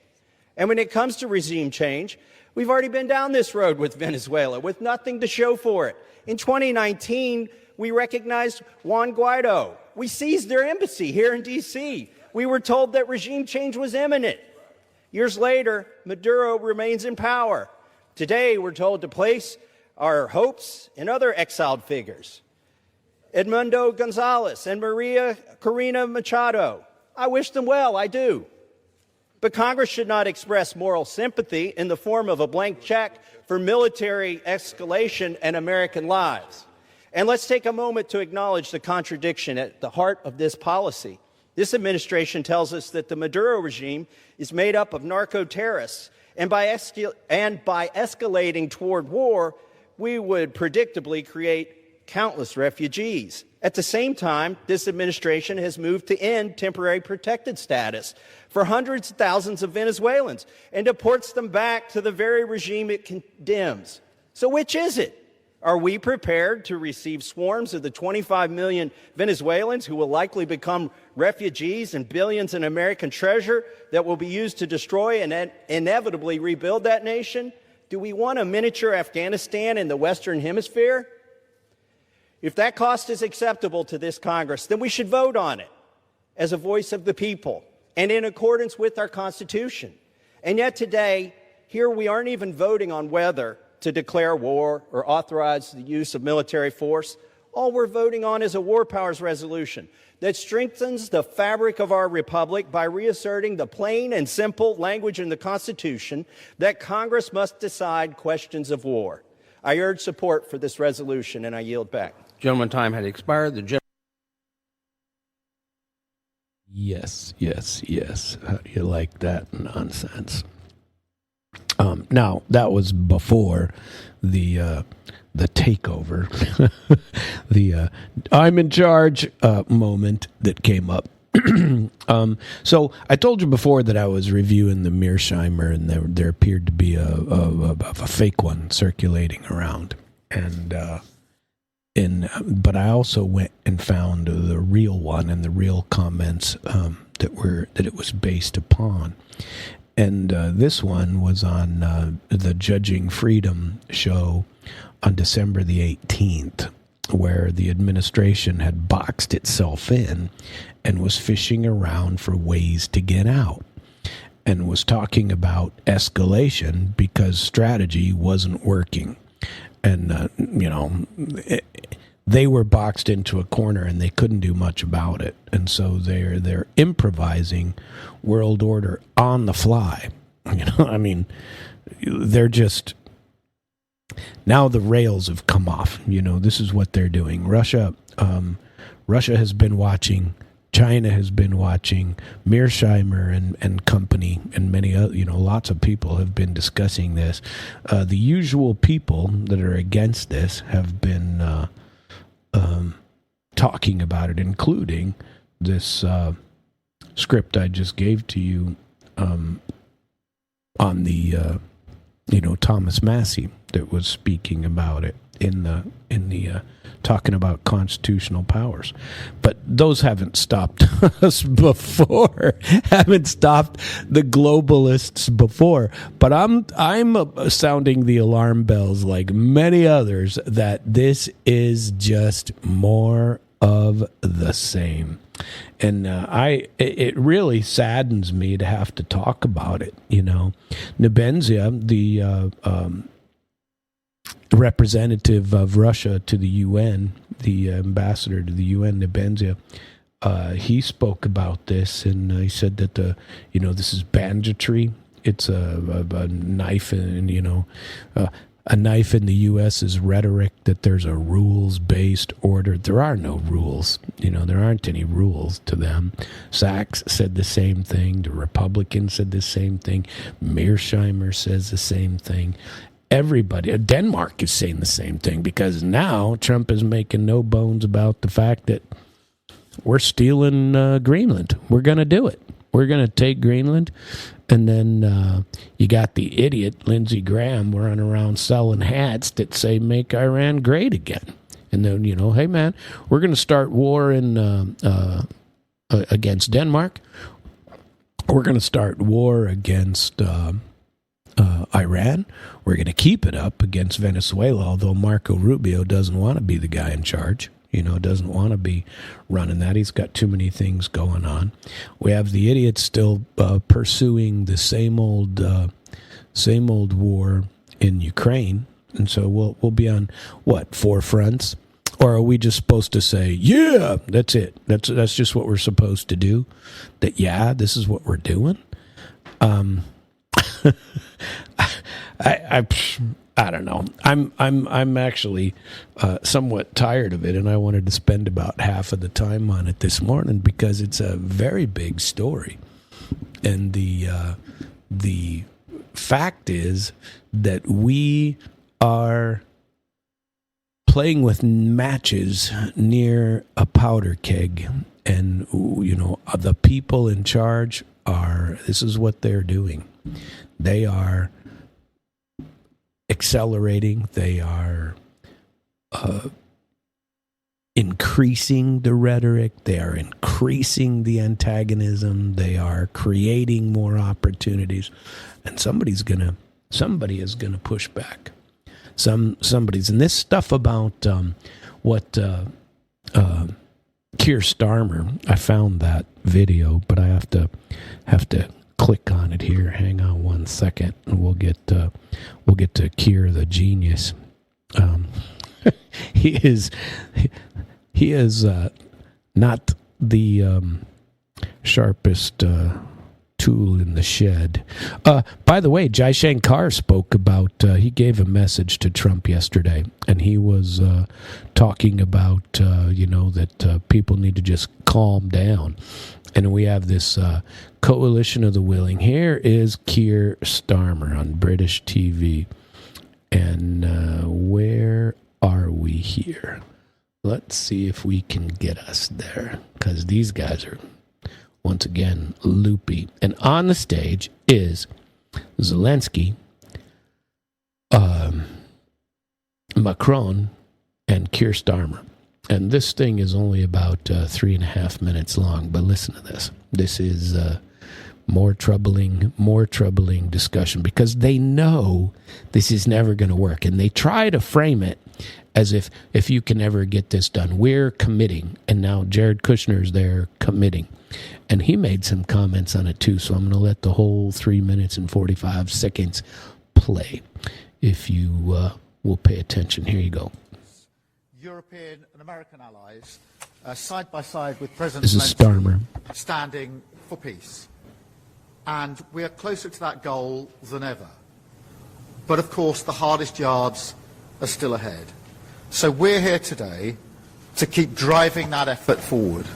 And when it comes to regime change, we've already been down this road with Venezuela with nothing to show for it. In 2019, we recognized Juan Guaido. We seized their embassy here in D.C. We were told that regime change was imminent. Years later, Maduro remains in power. Today, we're told to place our hopes in other exiled figures. Edmundo Gonzalez and Maria Corina Machado. I wish them well, I do. But Congress should not express moral sympathy in the form of a blank check for military escalation and American lives. And let's take a moment to acknowledge the contradiction at the heart of this policy. This administration tells us that the Maduro regime is made up of narco-terrorists, and by escalating toward war, we would predictably create countless refugees. At the same time, this administration has moved to end temporary protected status for hundreds of thousands of Venezuelans and deports them back to the very regime it condemns. So which is it? Are we prepared to receive swarms of the 25 million Venezuelans who will likely become refugees and billions in American treasure that will be used to destroy and inevitably rebuild that nation? Do we want a miniature Afghanistan in the Western Hemisphere? If that cost is acceptable to this Congress, then we should vote on it as a voice of the people. and in accordance with our Constitution. And yet today, here we aren't even voting on whether to declare war or authorize the use of military force. All we're voting on is a war powers resolution that strengthens the fabric of our republic by reasserting the plain and simple language in the Constitution that Congress must decide questions of war. I urge support for this resolution, and I yield back. Gentleman, time had expired. Yes. How do you like that nonsense? Now, that was before the takeover, the I'm in charge moment that came up. So I told you before that I was reviewing the Mearsheimer, and there appeared to be a fake one circulating around, but I also went and found the real one and the real comments that it was based upon. And this one was on the Judging Freedom show on December the 18th, where the administration had boxed itself in and was fishing around for ways to get out, and was talking about escalation because strategy wasn't working. And, they were boxed into a corner and they couldn't do much about it. And so they're improvising world order on the fly. They're just, now the rails have come off. This is what they're doing. Russia has been watching. China has been watching. Mearsheimer and company and many other, lots of people have been discussing this. The usual people that are against this have been talking about it, including this script I just gave to you on the Thomas Massie that was speaking about it in the talking about constitutional powers. But those haven't stopped us before, haven't stopped the globalists before. But I'm sounding the alarm bells like many others that this is just more of the same. And it really saddens me to have to talk about it. Nebenzia, the representative of Russia to the UN, the ambassador to the UN, Nebenzia, he spoke about this, and he said that this is banditry. It's a knife, and a knife in the U.S.'s rhetoric that there's a rules-based order. There are no rules. There aren't any rules to them. Sachs said the same thing. The Republicans said the same thing. Mearsheimer says the same thing. Everybody, Denmark is saying the same thing, because now Trump is making no bones about the fact that we're stealing Greenland. We're going to do it. We're going to take Greenland. And then you got the idiot Lindsey Graham running around selling hats that say "Make Iran Great Again." And then, hey man, we're going to start war against Denmark. We're going to start war against Iran. We're going to keep it up against Venezuela, although Marco Rubio doesn't want to be the guy in charge. Doesn't want to be running that. He's got too many things going on. We have the idiots still pursuing the same old war in Ukraine, and so we'll be on what, 4 fronts? Or are we just supposed to say, yeah, that's it? That's just what we're supposed to do. That this is what we're doing. I don't know. I'm actually somewhat tired of it, and I wanted to spend about half of the time on it this morning because it's a very big story. And the fact is that we are playing with matches near a powder keg, and the people in charge this is what they're doing. They are accelerating. They are increasing the rhetoric. They are increasing the antagonism. They are creating more opportunities, and somebody is gonna push back. Somebody's, and this stuff about what Keir Starmer. I found that video, but I have to click on it here. Hang on one second, and we'll get to Keir the genius. He is not the sharpest tool in the shed. By the way, Jai Shankar spoke about, he gave a message to Trump yesterday, and he was talking about, that people need to just calm down. And we have this coalition of the willing. Here is Keir Starmer on British TV. And where are we here? Let's see if we can get us there, because these guys are, once again, loopy. And on the stage is Zelensky, Macron, and Keir Starmer. And this thing is only about 3.5 minutes long, but listen to this. This is more troubling discussion, because they know this is never going to work. And they try to frame it as if you can ever get this done, we're committing. And now Jared Kushner's there committing. And he made some comments on it too, so I'm going to let the whole 3 minutes and 45 seconds play. If you will pay attention. Here you go. European and American allies, side by side with President This is Starmer, standing for peace. And we are closer to that goal than ever. But of course, the hardest yards are still ahead. So we're here today to keep driving that effort forward.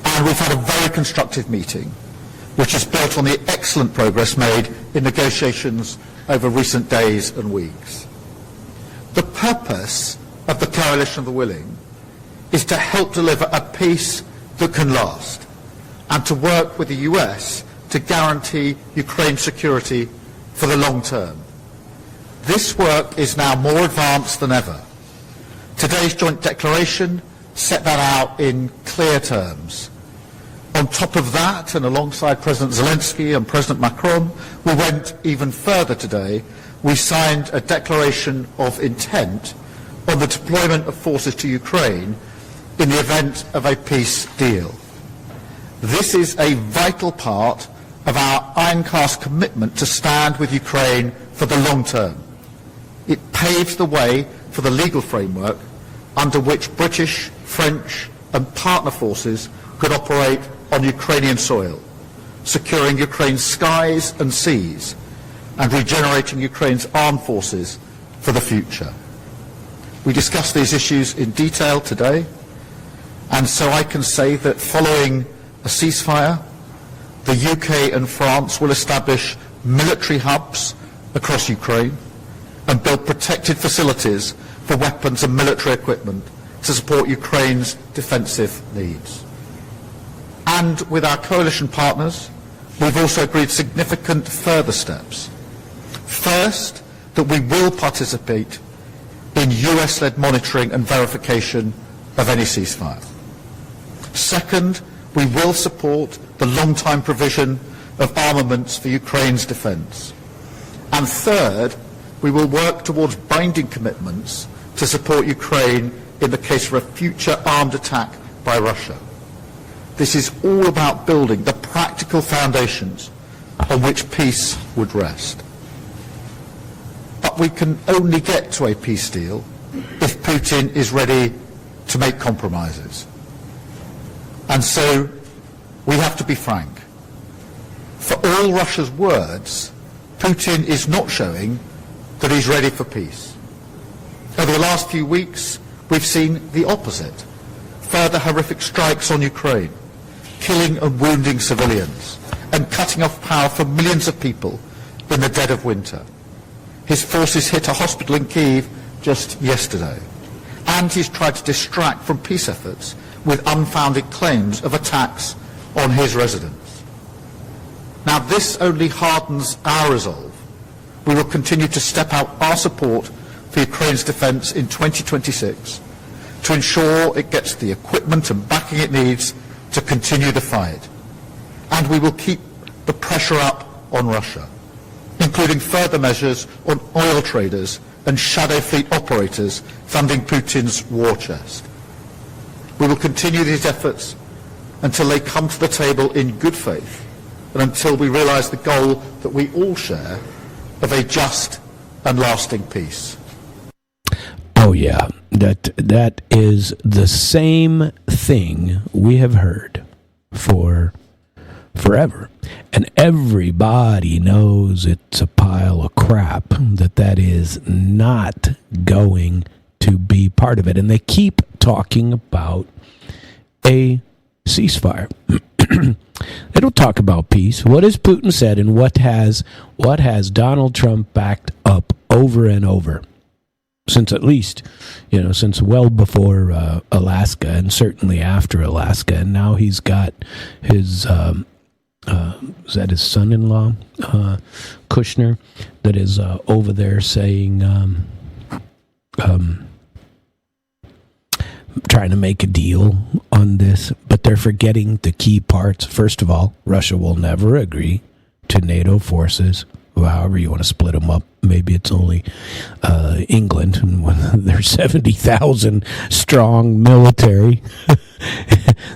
And we've had a very constructive meeting, which is built on the excellent progress made in negotiations over recent days and weeks. The purpose of the coalition of the willing is to help deliver a peace that can last, and to work with the US to guarantee Ukraine's security for the long term. This work is now more advanced than ever. Today's joint declaration set that out in clear terms. On top of that, and alongside President Zelensky and President Macron, we went even further today. We signed a declaration of intent on the deployment of forces to Ukraine in the event of a peace deal. This is a vital part of our iron-cast commitment to stand with Ukraine for the long term. It paves the way for the legal framework under which British, French and partner forces could operate on Ukrainian soil, securing Ukraine's skies and seas and regenerating Ukraine's armed forces for the future. We discussed these issues in detail today, and so I can say that following a ceasefire, the UK and France will establish military hubs across Ukraine and build protected facilities for weapons and military equipment to support Ukraine's defensive needs. And with our coalition partners, we've also agreed significant further steps. First, that we will participate in US-led monitoring and verification of any ceasefire. Second, we will support the long-time provision of armaments for Ukraine's defence. And third, we will work towards binding commitments to support Ukraine in the case of a future armed attack by Russia. This is all about building the practical foundations on which peace would rest. But we can only get to a peace deal if Putin is ready to make compromises. And so we have to be frank. For all Russia's words, Putin is not showing that he's ready for peace. Over the last few weeks, we've seen the opposite. Further horrific strikes on Ukraine, killing and wounding civilians, and cutting off power for millions of people in the dead of winter. His forces hit a hospital in Kyiv just yesterday. And he's tried to distract from peace efforts with unfounded claims of attacks on his residence. Now, this only hardens our resolve. We will continue to step out our support for Ukraine's defence in 2026 to ensure it gets the equipment and backing it needs to continue the fight. And we will keep the pressure up on Russia, including further measures on oil traders and shadow fleet operators funding Putin's war chest. We will continue these efforts until they come to the table in good faith and until we realise the goal that we all share of a just and lasting peace. Oh yeah, that is the same thing we have heard for forever. And everybody knows it's a pile of crap, that is not going to be part of it. And they keep talking about a ceasefire. They don't talk about peace. What has Putin said, and what has Donald Trump backed up over and over? Since at least, since well before Alaska, and certainly after Alaska. And now he's got his, is that his son-in-law, Kushner, that is over there saying, trying to make a deal on this, but they're forgetting the key parts. First of all, Russia will never agree to NATO forces, however you want to split them up. Maybe it's only England, and their 70,000 strong military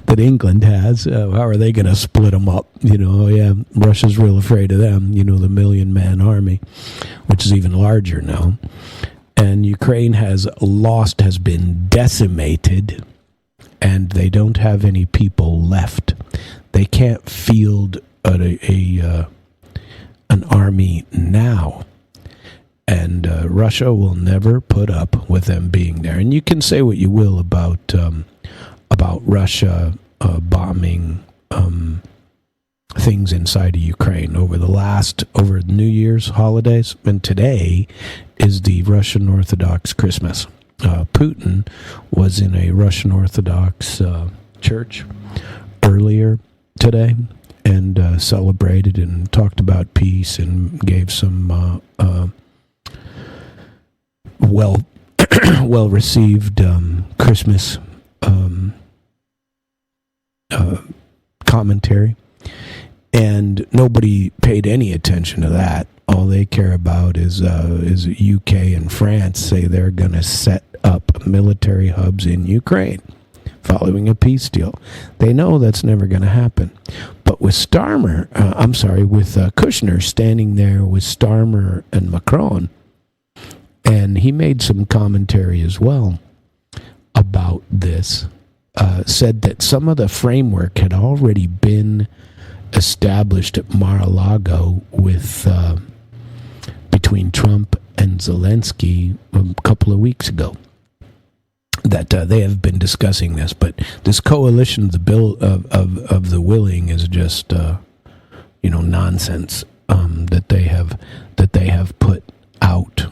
that England has. How are they going to split them up? Russia's real afraid of them. The 1 million-man army, which is even larger now. And Ukraine has been decimated, and they don't have any people left. They can't field an army now. And Russia will never put up with them being there. And you can say what you will about Russia bombing things inside of Ukraine over New Year's holidays, and today is the Russian Orthodox Christmas. Putin was in a Russian Orthodox church earlier today and celebrated and talked about peace and gave some well received Christmas commentary. And nobody paid any attention to that. All they care about is UK and France say they're going to set up military hubs in Ukraine following a peace deal. They know that's never going to happen. But with Kushner standing there with Starmer and Macron, and he made some commentary as well about this, said that some of the framework had already been established at Mar-a-Lago with between Trump and Zelensky a couple of weeks ago. That they have been discussing this, but this coalition of the willing is just nonsense that they have put out.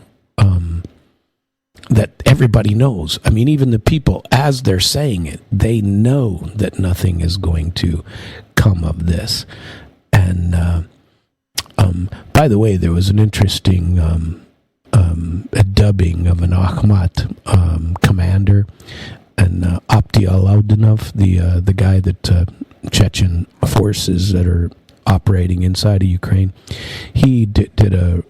That everybody knows. I mean, even the people, as they're saying it, they know that nothing is going to come of this. And by the way, there was an interesting a dubbing of an Akhmat commander, and Abdiel Aldanov, the guy that Chechen forces that are operating inside of Ukraine. He did a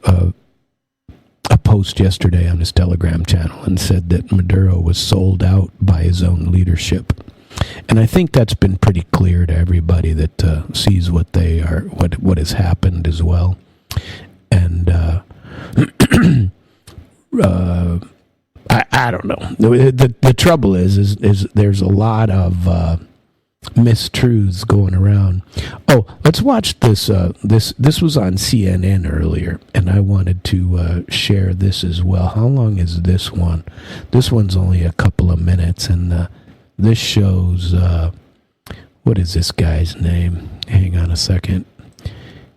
post yesterday on his Telegram channel and said that Maduro was sold out by his own leadership. And I think that's been pretty clear to everybody that sees what has happened as well. And I don't know. The trouble is there's a lot of mistruths going around. Oh, let's watch this. This was on CNN earlier, and I wanted to share this as well. How long is this one? This one's only a couple of minutes, and this shows what is this guy's name? Hang on a second.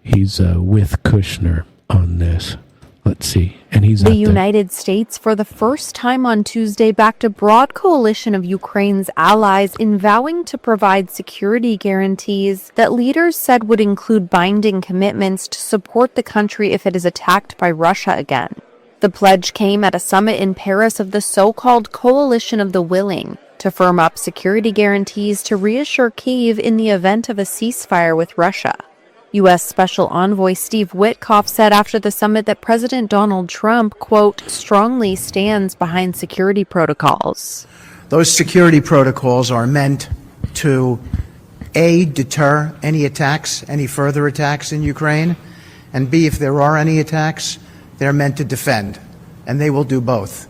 He's with Kushner on this. Let's see. And he's the United States, for the first time on Tuesday, backed a broad coalition of Ukraine's allies in vowing to provide security guarantees that leaders said would include binding commitments to support the country if it is attacked by Russia again. The pledge came at a summit in Paris of the so-called Coalition of the Willing to firm up security guarantees to reassure Kyiv in the event of a ceasefire with Russia. U.S. Special Envoy Steve Witkoff said after the summit that President Donald Trump, quote, strongly stands behind security protocols. Those security protocols are meant to, A, deter any attacks, any further attacks in Ukraine, and B, if there are any attacks, they're meant to defend, and they will do both.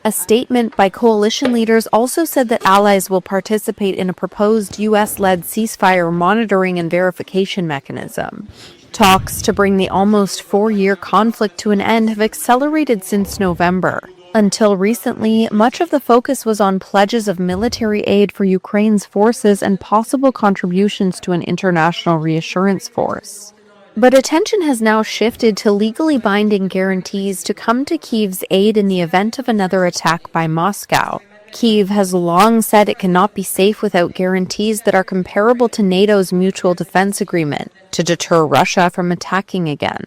A statement by coalition leaders also said that allies will participate in a proposed U.S.-led ceasefire monitoring and verification mechanism. Talks to bring the almost 4-year conflict to an end have accelerated since November. Until recently, much of the focus was on pledges of military aid for Ukraine's forces and possible contributions to an international reassurance force. But attention has now shifted to legally binding guarantees to come to Kyiv's aid in the event of another attack by Moscow. Kyiv has long said it cannot be safe without guarantees that are comparable to NATO's mutual defense agreement to deter Russia from attacking again.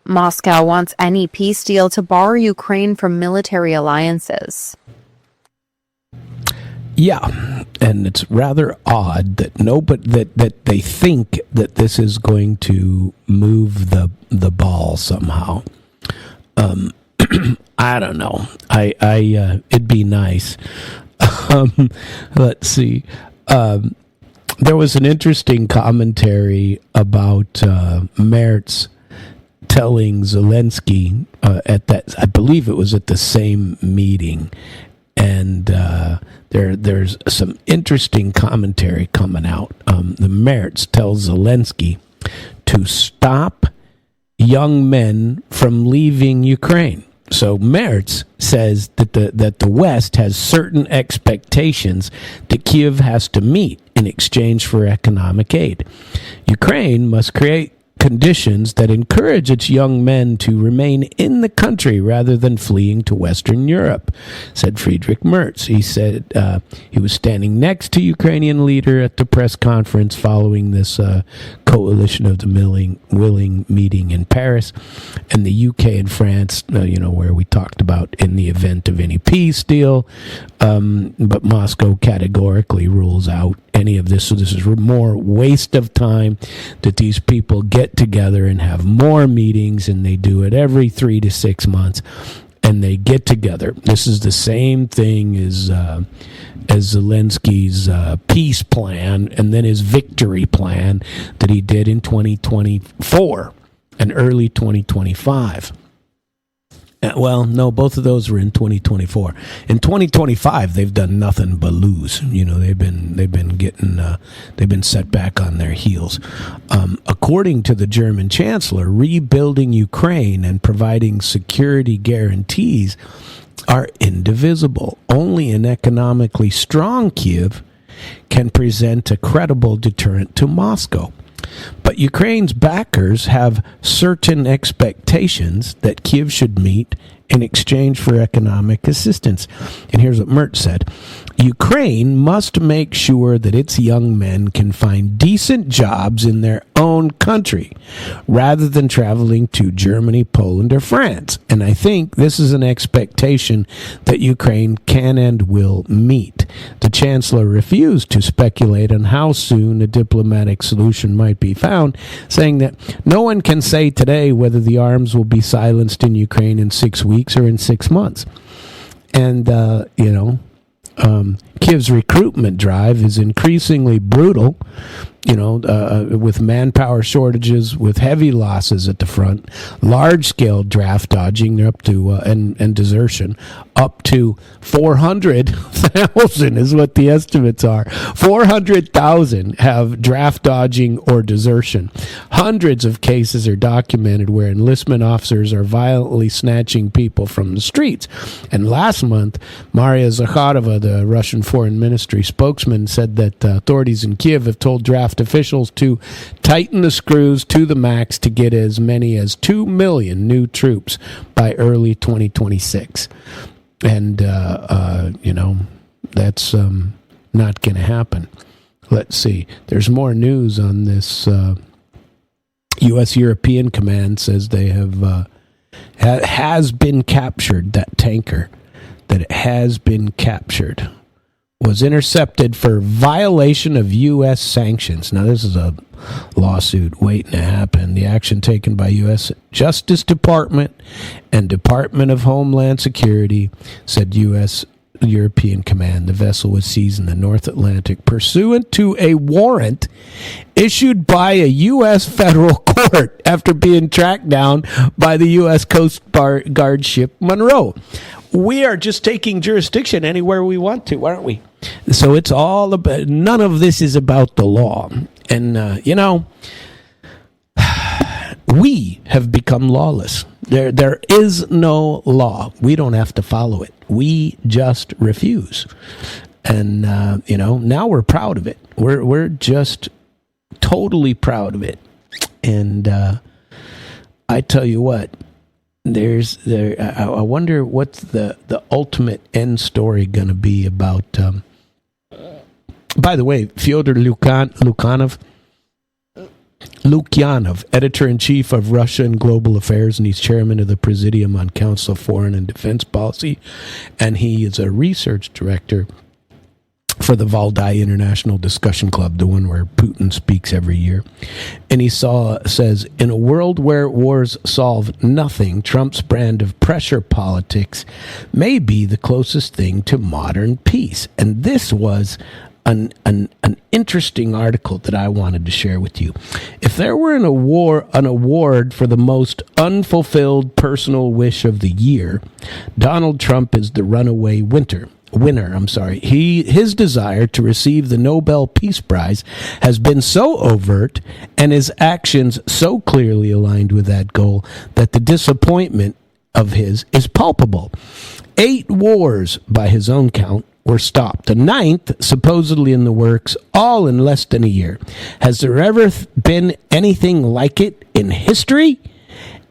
Moscow wants any peace deal to bar Ukraine from military alliances. Yeah, and it's rather odd that that they think that this is going to move the ball somehow. I don't know. It'd be nice. Let's see. There was an interesting commentary about Merz telling Zelensky at that. I believe it was at the same meeting, and there's some interesting commentary coming out. The Merz tells Zelensky to stop young men from leaving Ukraine. So Merz says that the West has certain expectations that Kyiv has to meet in exchange for economic aid. Ukraine must create conditions that encourage its young men to remain in the country rather than fleeing to Western Europe, said Friedrich Merz. He said he was standing next to Ukrainian leader at the press conference following this coalition of the willing meeting in Paris, and the UK and France, where we talked about in the event of any peace deal, but Moscow categorically rules out any of this. So this is more waste of time that these people get together and have more meetings, and they do it every 3 to 6 months, and they get together. This is the same thing as Zelensky's peace plan and then his victory plan that he did in 2024 and early 2025. Well, no, both of those were in 2024. In 2025, they've done nothing but lose. They've been set back on their heels. According to the German chancellor, rebuilding Ukraine and providing security guarantees are indivisible. Only an economically strong Kyiv can present a credible deterrent to Moscow. But Ukraine's backers have certain expectations that Kyiv should meet in exchange for economic assistance. And here's what Merz said. Ukraine must make sure that its young men can find decent jobs in their own country rather than traveling to Germany, Poland, or France. And I think this is an expectation that Ukraine can and will meet. The chancellor refused to speculate on how soon a diplomatic solution might be found, saying that no one can say today whether the arms will be silenced in Ukraine in 6 weeks or in 6 months. And, Kyiv's recruitment drive is increasingly brutal, with manpower shortages, with heavy losses at the front, large-scale draft dodging, they're up to, and desertion, up to 400,000 is what the estimates are. 400,000 have draft dodging or desertion. Hundreds of cases are documented where enlistment officers are violently snatching people from the streets. And last month, Maria Zakharova, the Russian Foreign Ministry spokesman, said that authorities in Kyiv have told draft officials to tighten the screws to the max to get as many as 2 million new troops by early 2026. And, that's not going to happen. Let's see. There's more news on this. U.S. European Command says they has been captured, that tanker, that it has been captured, was intercepted for violation of U.S. sanctions. Now, this is a lawsuit waiting to happen. The action taken by U.S. Justice Department and Department of Homeland Security said U.S. European command. The vessel was seized in the North Atlantic pursuant to a warrant issued by a U.S. federal court after being tracked down by the U.S. Coast Guard ship Monroe. We are just taking jurisdiction anywhere we want to, aren't we? So it's all about, none of this is about the law. And, we have become lawless. There is no law. We don't have to follow it. We just refuse. And, now we're proud of it. We're just totally proud of it. And I tell you what, I wonder what's the ultimate end story going to be about. By the way, Fyodor Lukyanov, editor-in-chief of Russia and Global Affairs, and he's chairman of the Presidium on Council of Foreign and Defense Policy, and he is a research director for the Valdai International Discussion Club, the one where Putin speaks every year. And he says, in a world where wars solve nothing, Trump's brand of pressure politics may be the closest thing to modern peace. And this was an interesting article that I wanted to share with you. If there were an award for the most unfulfilled personal wish of the year, Donald Trump is the runaway winner. His desire to receive the Nobel Peace Prize has been so overt and his actions so clearly aligned with that goal that the disappointment of his is palpable. 8 wars, by his own count, were stopped. The 9th, supposedly in the works, all in less than a year. Has there ever been anything like it in history?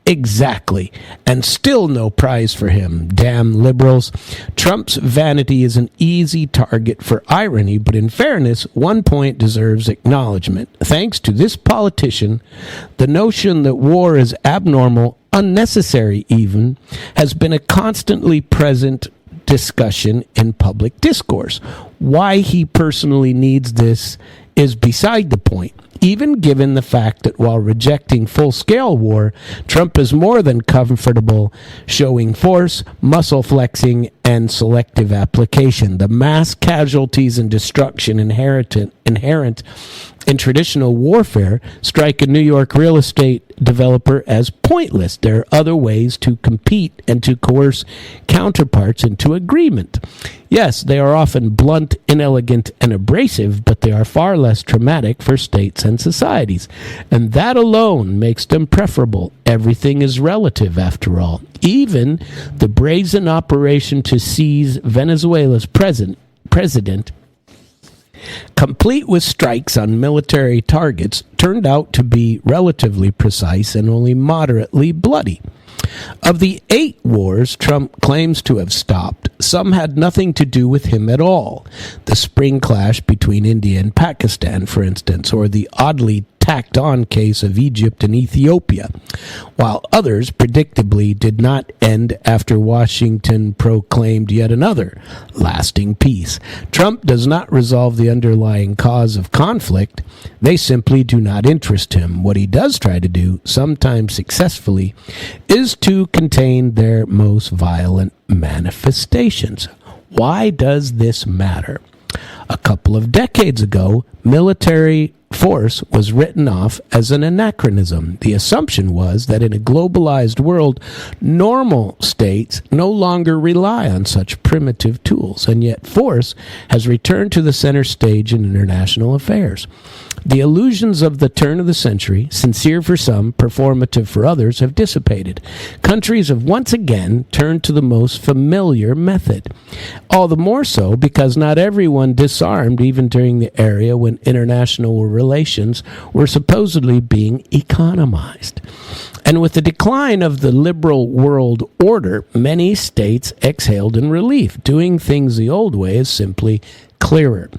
Exactly. And still no prize for him. Damn liberals. Trump's vanity is an easy target for irony, but in fairness, one point deserves acknowledgement. Thanks to this politician, the notion that war is abnormal, unnecessary even, has been a constantly present discussion in public discourse. Why he personally needs this is beside the point, even given the fact that while rejecting full-scale war, Trump is more than comfortable showing force, muscle flexing, and selective application. The mass casualties and destruction inherent in traditional warfare strike a New York real estate developer as pointless. There are other ways to compete and to coerce counterparts into agreement. Yes, they are often blunt, inelegant, and abrasive, but they are far less traumatic for states and societies. And that alone makes them preferable. Everything is relative, after all. Even the brazen operation to seize Venezuela's president, complete with strikes on military targets, turned out to be relatively precise and only moderately bloody. Of the 8 wars Trump claims to have stopped, some had nothing to do with him at all. The spring clash between India and Pakistan, for instance, or the oddly tacked-on case of Egypt and Ethiopia, while others, predictably, did not end after Washington proclaimed yet another lasting peace. Trump does not resolve the underlying cause of conflict. They simply do not interest him. What he does try to do, sometimes successfully, is to contain their most violent manifestations. Why does this matter? A couple of decades ago, military force was written off as an anachronism. The assumption was that in a globalized world, normal states no longer rely on such primitive tools, and yet force has returned to the center stage in international affairs. The illusions of the turn of the century, sincere for some, performative for others, have dissipated. Countries have once again turned to the most familiar method. All the more so because not everyone disarmed even during the era when international relations were supposedly being economized. And with the decline of the liberal world order, many states exhaled in relief. Doing things the old way is simply clearer.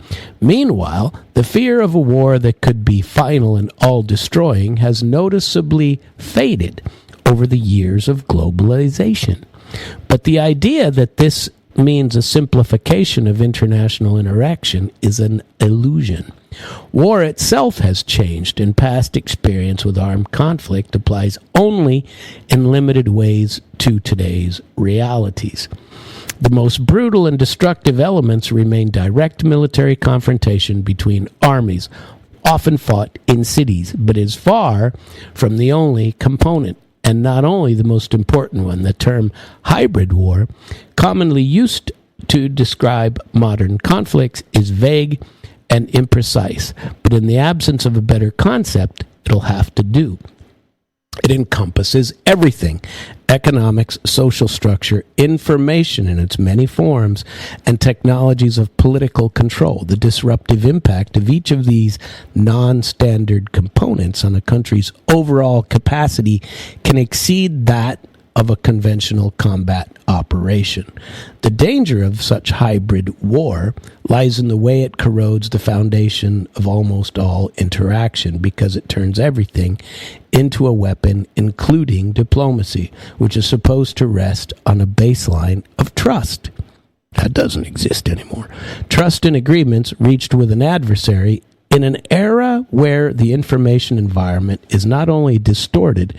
Meanwhile, the fear of a war that could be final and all-destroying has noticeably faded over the years of globalization. But the idea that this means a simplification of international interaction is an illusion. War itself has changed, and past experience with armed conflict applies only in limited ways to today's realities. The most brutal and destructive elements remain direct military confrontation between armies, often fought in cities, but is far from the only component, and not only the most important one. The term hybrid war, commonly used to describe modern conflicts, is vague and imprecise, but in the absence of a better concept, it'll have to do. It encompasses everything: economics, social structure, information in its many forms, and technologies of political control. The disruptive impact of each of these non-standard components on a country's overall capacity can exceed that of a conventional combat operation. The danger of such hybrid war lies in the way it corrodes the foundation of almost all interaction, because it turns everything into a weapon, including diplomacy, which is supposed to rest on a baseline of trust. That doesn't exist anymore. Trust in agreements reached with an adversary in an era where the information environment is not only distorted,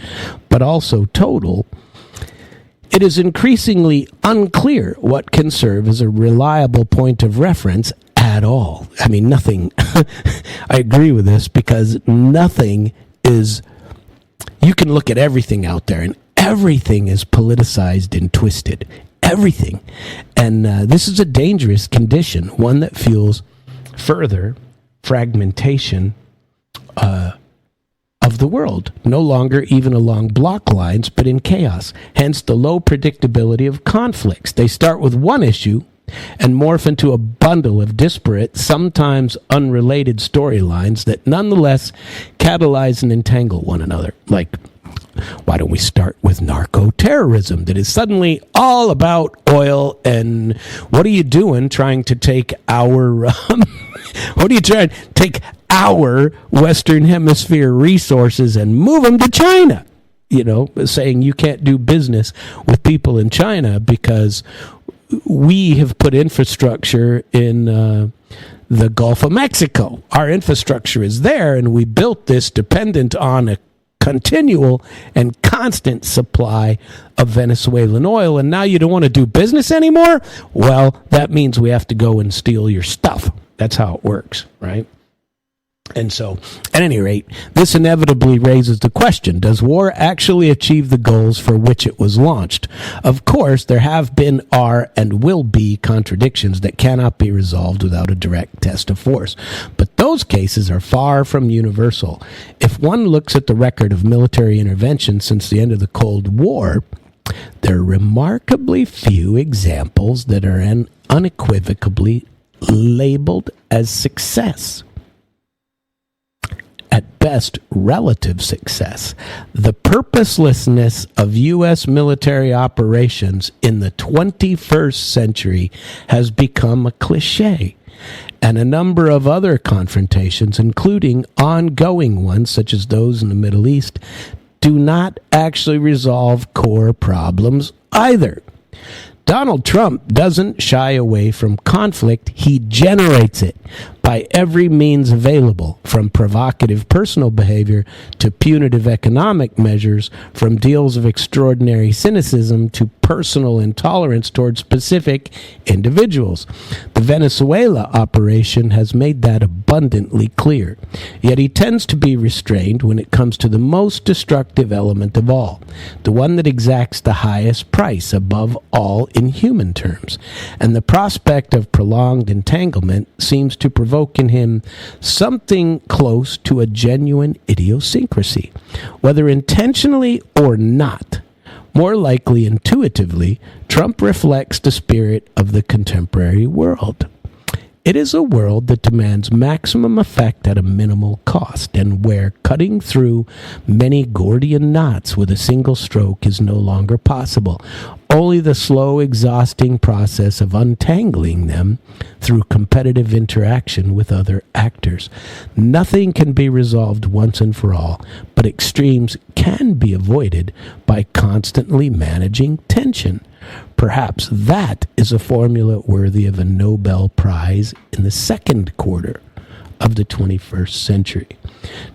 but also total. It is increasingly unclear what can serve as a reliable point of reference at all. I mean, nothing, I agree with this, because nothing is, you can look at everything out there, and everything is politicized and twisted. Everything. And this is a dangerous condition, one that fuels further fragmentation of the world, no longer even along block lines, but in chaos. Hence the low predictability of conflicts. They start with one issue and morph into a bundle of disparate, sometimes unrelated storylines that nonetheless catalyze and entangle one another. Like, why don't we start with narco-terrorism that is suddenly all about oil, and what are you doing trying to take our what are you trying to take our Western Hemisphere resources and move them to China? You know, saying you can't do business with people in China because we have put infrastructure in the Gulf of Mexico. Our infrastructure is there, and we built this dependent on a continual and constant supply of Venezuelan oil, and now you don't want to do business anymore? Well, that means we have to go and steal your stuff. That's how it works, right? And so, at any rate, this inevitably raises the question, does war actually achieve the goals for which it was launched? Of course, there have been, are, and will be contradictions that cannot be resolved without a direct test of force. But those cases are far from universal. If one looks at the record of military intervention since the end of the Cold War, there are remarkably few examples that are unequivocally labeled as success. At best, relative success. The purposelessness of U.S. military operations in the 21st century has become a cliche, and a number of other confrontations, including ongoing ones such as those in the Middle East, do not actually resolve core problems either. Donald Trump doesn't shy away from conflict. He generates it by every means available, from provocative personal behavior to punitive economic measures, from deals of extraordinary cynicism to personal intolerance toward specific individuals. The Venezuela operation has made that abundantly clear. Yet he tends to be restrained when it comes to the most destructive element of all, the one that exacts the highest price above all in human terms. And the prospect of prolonged entanglement seems to provoke in him something close to a genuine idiosyncrasy. Whether intentionally or not, more likely intuitively, Trump reflects the spirit of the contemporary world. It is a world that demands maximum effect at a minimal cost, and where cutting through many Gordian knots with a single stroke is no longer possible. Only the slow, exhausting process of untangling them through competitive interaction with other actors. Nothing can be resolved once and for all, but extremes can be avoided by constantly managing tension. Perhaps that is a formula worthy of a Nobel Prize in the second quarter of the 21st century.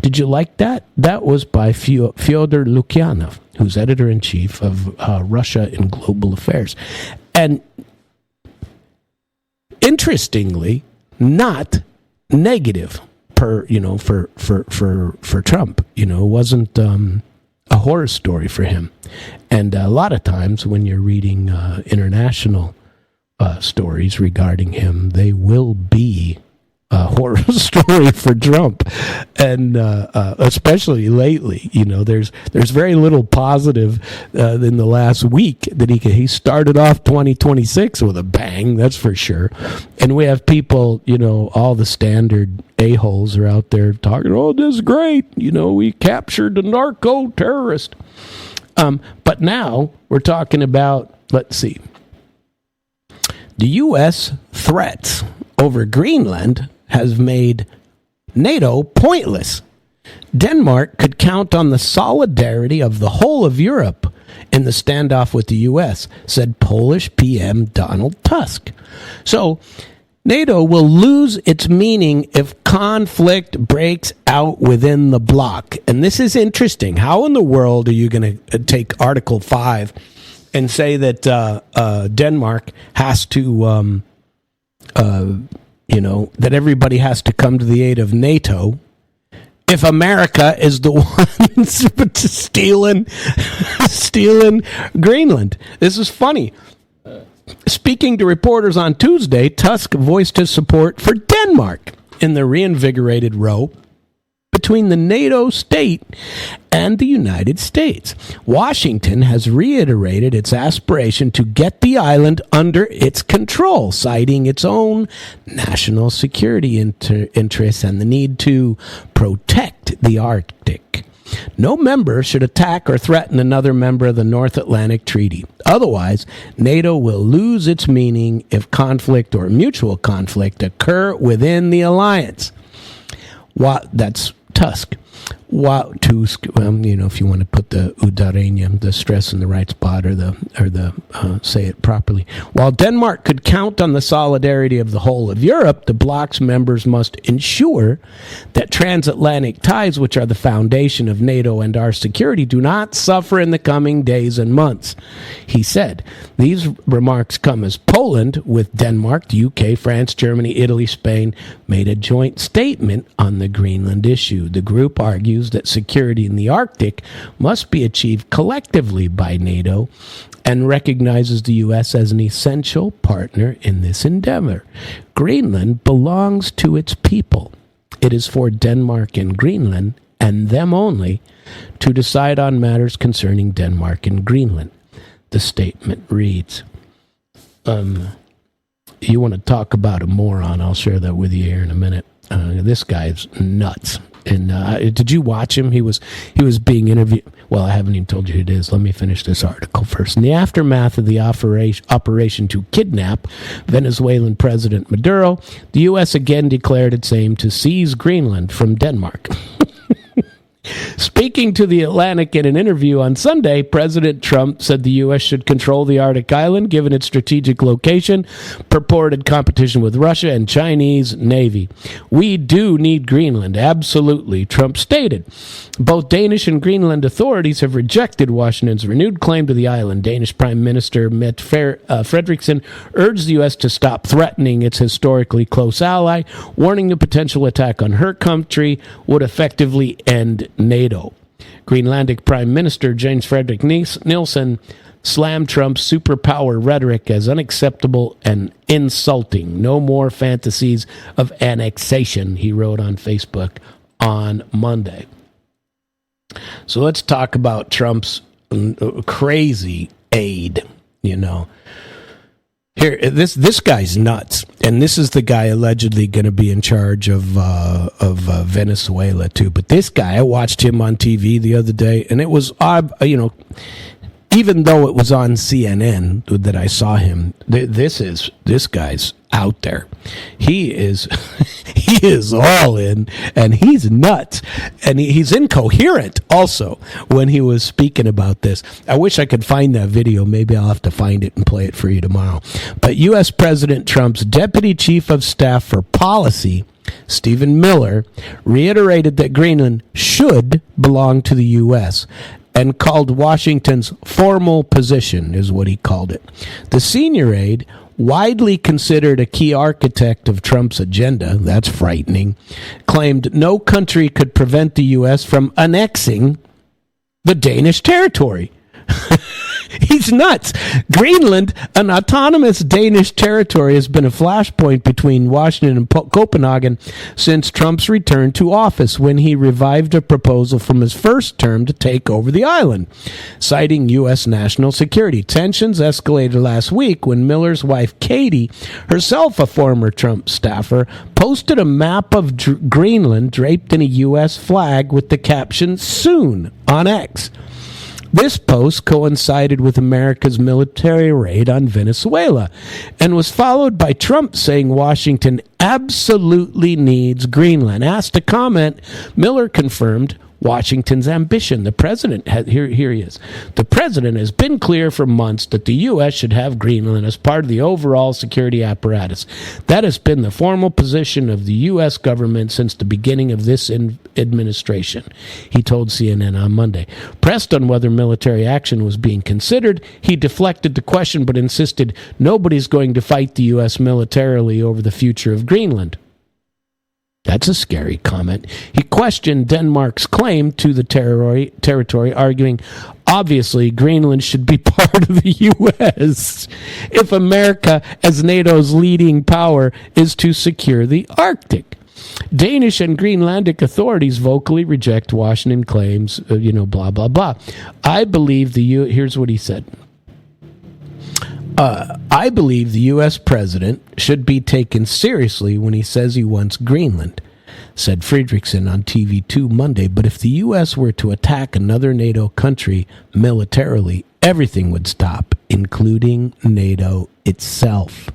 Did you like that? That was by Fyodor Lukyanov, who's editor-in-chief of Russia in Global Affairs. And interestingly, not negative for Trump. It wasn't a horror story for him. And a lot of times when you're reading international stories regarding him, they will be a horror story for Trump, and especially lately, there's very little positive in the last week that he started off 2026 with a bang, that's for sure. And we have people, all the standard a-holes are out there talking, oh, this is great, we captured the narco terrorist. But now we're talking about, let's see, the U.S. threats over Greenland has made NATO pointless. Denmark could count on the solidarity of the whole of Europe in the standoff with the U.S., said Polish PM Donald Tusk. So NATO will lose its meaning if conflict breaks out within the bloc. And this is interesting. How in the world are you going to take Article 5 and say that Denmark has to... that everybody has to come to the aid of NATO if America is the ones stealing Greenland? This is funny. Speaking to reporters on Tuesday, Tusk voiced his support for Denmark in the reinvigorated row between the NATO state and the United States. Washington has reiterated its aspiration to get the island under its control, citing its own national security interests and the need to protect the Arctic. No member should attack or threaten another member of the North Atlantic Treaty. Otherwise, NATO will lose its meaning if conflict or mutual conflict occur within the alliance. That's Tusk. Tusk, if you want to put the udarenia, the stress in the right spot, or the say it properly. While Denmark could count on the solidarity of the whole of Europe, the bloc's members must ensure that transatlantic ties, which are the foundation of NATO and our security, do not suffer in the coming days and months, he said. These remarks come as Poland, with Denmark, the UK, France, Germany, Italy, Spain, made a joint statement on the Greenland issue. The group argues that security in the Arctic must be achieved collectively by NATO and recognizes the U.S. as an essential partner in this endeavor. Greenland belongs to its people. It is for Denmark and Greenland, and them only, to decide on matters concerning Denmark and Greenland. The statement reads, you want to talk about a moron, I'll share that with you here in a minute. This guy's nuts. And did you watch him? He was being interviewed. Well, I haven't even told you who it is. Let me finish this article first. In the aftermath of the operation to kidnap Venezuelan President Maduro, the U.S. again declared its aim to seize Greenland from Denmark. Speaking to the Atlantic in an interview on Sunday, President Trump said the U.S. should control the Arctic island given its strategic location, purported competition with Russia, and Chinese Navy. We do need Greenland, absolutely, Trump stated. Both Danish and Greenland authorities have rejected Washington's renewed claim to the island. Danish Prime Minister Mette Frederiksen urged the U.S. to stop threatening its historically close ally, warning the potential attack on her country would effectively end NATO. Greenlandic Prime Minister James Frederick Nielsen slammed Trump's superpower rhetoric as unacceptable and insulting. No more fantasies of annexation, he wrote on Facebook on Monday. So let's talk about Trump's crazy aid, Here, this guy's nuts, and this is the guy allegedly going to be in charge of Venezuela too. But this guy, I watched him on TV the other day, and it was even though it was on CNN that I saw him, this guy's out there. He is he is all in, and he's nuts, and he's incoherent also when he was speaking about this. I wish I could find that video. Maybe I'll have to find it and play it for you tomorrow. But U.S. President Trump's Deputy Chief of Staff for Policy, Stephen Miller, reiterated that Greenland should belong to the U.S., and called Washington's formal position, is what he called it. The senior aide, widely considered a key architect of Trump's agenda, that's frightening, claimed no country could prevent the U.S. from annexing the Danish territory. He's nuts. Greenland, an autonomous Danish territory, has been a flashpoint between Washington and Copenhagen since Trump's return to office, when he revived a proposal from his first term to take over the island, citing U.S. national security. Tensions escalated last week when Miller's wife, Katie, herself a former Trump staffer, posted a map of Greenland draped in a U.S. flag with the caption, "Soon," on X. This post coincided with America's military raid on Venezuela and was followed by Trump saying Washington absolutely needs Greenland. Asked to comment, Miller confirmed Washington's ambition. The president, here he is. The president has been clear for months that the U.S. should have Greenland as part of the overall security apparatus. That has been the formal position of the U.S. government since the beginning of this administration, he told CNN on Monday. Pressed on whether military action was being considered, he deflected the question but insisted nobody's going to fight the U.S. militarily over the future of Greenland. That's a scary comment. He questioned Denmark's claim to the territory, arguing, obviously, Greenland should be part of the U.S. if America, as NATO's leading power, is to secure the Arctic. Danish and Greenlandic authorities vocally reject Washington claims, blah, blah, blah. I believe here's what he said. I believe the U.S. president should be taken seriously when he says he wants Greenland, said Friedrichsen on TV2 Monday. But if the U.S. were to attack another NATO country militarily, everything would stop, including NATO itself.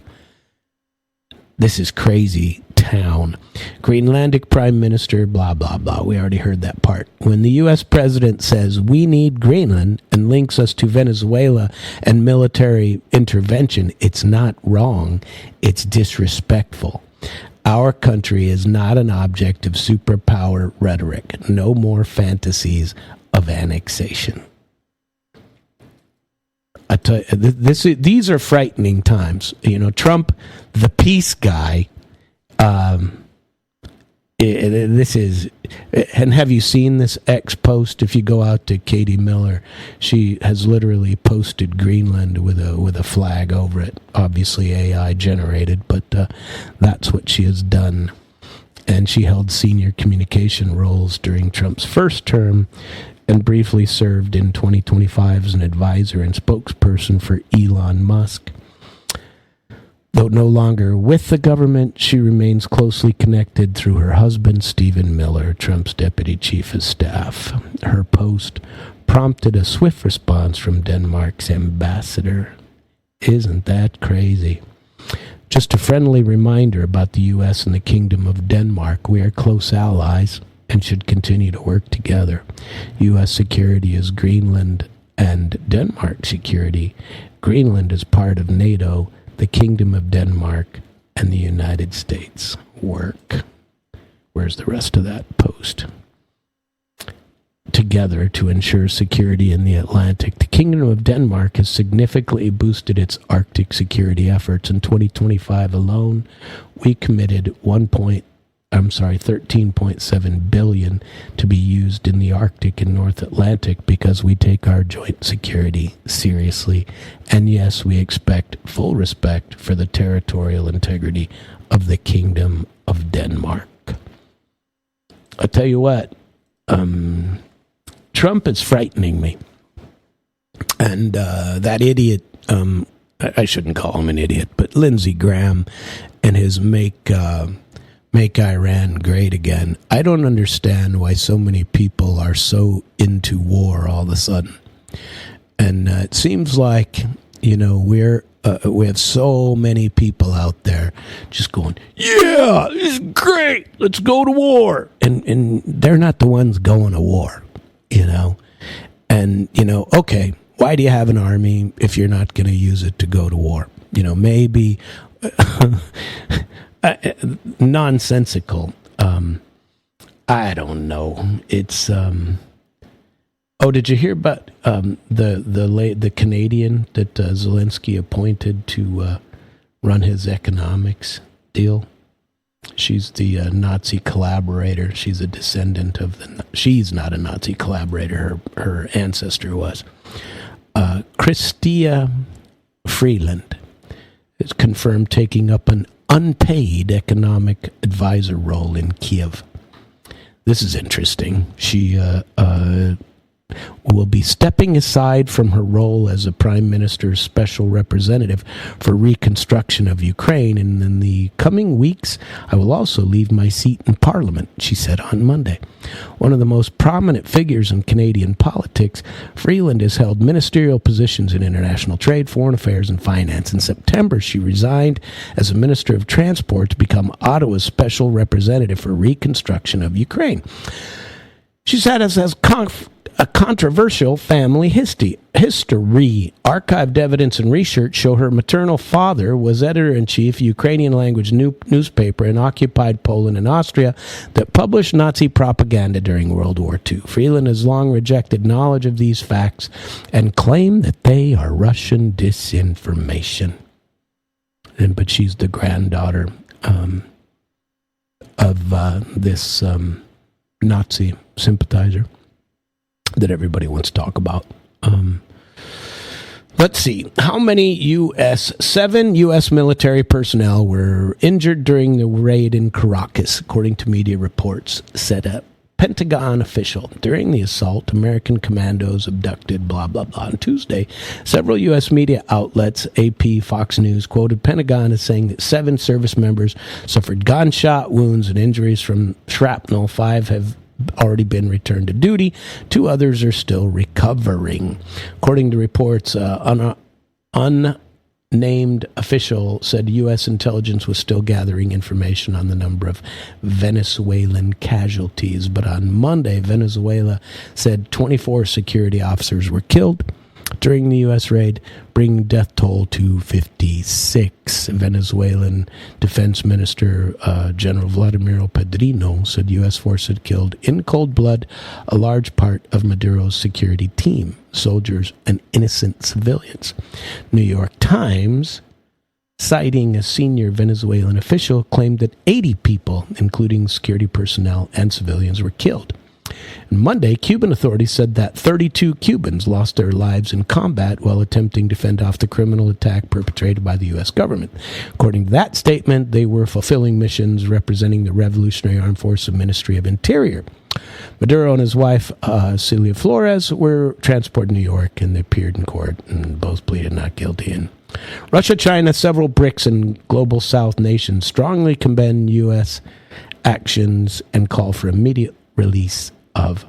This is crazy town. Greenlandic Prime Minister, blah, blah, blah. We already heard that part. When the U.S. president says we need Greenland and links us to Venezuela and military intervention, it's not wrong. It's disrespectful. Our country is not an object of superpower rhetoric. No more fantasies of annexation. I tell you, these are frightening times. Trump, the peace guy. This is, and have you seen this X post? If you go out to Katie Miller, she has literally posted Greenland with a flag over it. Obviously AI generated, but that's what she has done. And she held senior communication roles during Trump's first term, and briefly served in 2025 as an advisor and spokesperson for Elon Musk. Though no longer with the government, she remains closely connected through her husband, Stephen Miller, Trump's deputy chief of staff. Her post prompted a swift response from Denmark's ambassador. Isn't that crazy? Just a friendly reminder about the U.S. and the Kingdom of Denmark. We are close allies and should continue to work together. U.S. security is Greenland and Denmark security. Greenland is part of NATO, the Kingdom of Denmark, and the United States work. Where's the rest of that post? Together to ensure security in the Atlantic. The Kingdom of Denmark has significantly boosted its Arctic security efforts. In 2025 alone, we committed 13.7 billion to be used in the Arctic and North Atlantic because we take our joint security seriously. And yes, we expect full respect for the territorial integrity of the Kingdom of Denmark. I'll tell you what, Trump is frightening me. And that idiot, I shouldn't call him an idiot, but Lindsey Graham and his Make Iran Great Again. I don't understand why so many people are so into war all of a sudden. And it seems like, we have so many people out there just going, yeah, this is great, let's go to war. And they're not the ones going to war, And, okay, why do you have an army if you're not going to use it to go to war? Maybe nonsensical. I don't know. It's did you hear about the Canadian that Zelensky appointed to run his economics deal? She's the Nazi collaborator. She's a descendant of she's not a Nazi collaborator. Her ancestor was. Chrystia Freeland is confirmed taking up an unpaid economic advisor role in Kiev. This is interesting. She will be stepping aside from her role as a prime minister's special representative for reconstruction of Ukraine, and in the coming weeks, I will also leave my seat in Parliament, she said on Monday. One of the most prominent figures in Canadian politics, Freeland has held ministerial positions in international trade, foreign affairs, and finance. In September, she resigned as a Minister of Transport to become Ottawa's special representative for reconstruction of Ukraine. She said as a controversial family history. Archived evidence and research show her maternal father was editor-in-chief Ukrainian-language newspaper in occupied Poland and Austria that published Nazi propaganda during World War II. Freeland has long rejected knowledge of these facts and claimed that they are Russian disinformation. But she's the granddaughter of this Nazi sympathizer that everybody wants to talk about. Let's see. How many 7 U.S. military personnel were injured during the raid in Caracas, according to media reports, said a Pentagon official. During the assault, American commandos abducted, blah, blah, blah. On Tuesday, several U.S. media outlets, AP, Fox News, quoted Pentagon as saying that 7 service members suffered gunshot wounds and injuries from shrapnel. 5 have already been returned to duty. 2 others are still recovering. According to reports, unnamed official said U.S. intelligence was still gathering information on the number of Venezuelan casualties. But on Monday, Venezuela said 24 security officers were killed during the U.S. raid, bringing death toll to 56. Venezuelan Defense Minister General Vladimiro Pedrino said U.S. forces had killed in cold blood a large part of Maduro's security team, soldiers and innocent civilians. New York Times, citing a senior Venezuelan official, claimed that 80 people, including security personnel and civilians, were killed. On Monday, Cuban authorities said that 32 Cubans lost their lives in combat while attempting to fend off the criminal attack perpetrated by the U.S. government. According to that statement, they were fulfilling missions representing the Revolutionary Armed Forces Ministry of Interior. Maduro and his wife, Celia Flores, were transported to New York, and they appeared in court, and both pleaded not guilty. And Russia, China, several BRICS, and Global South nations strongly condemn U.S. actions and call for immediate release of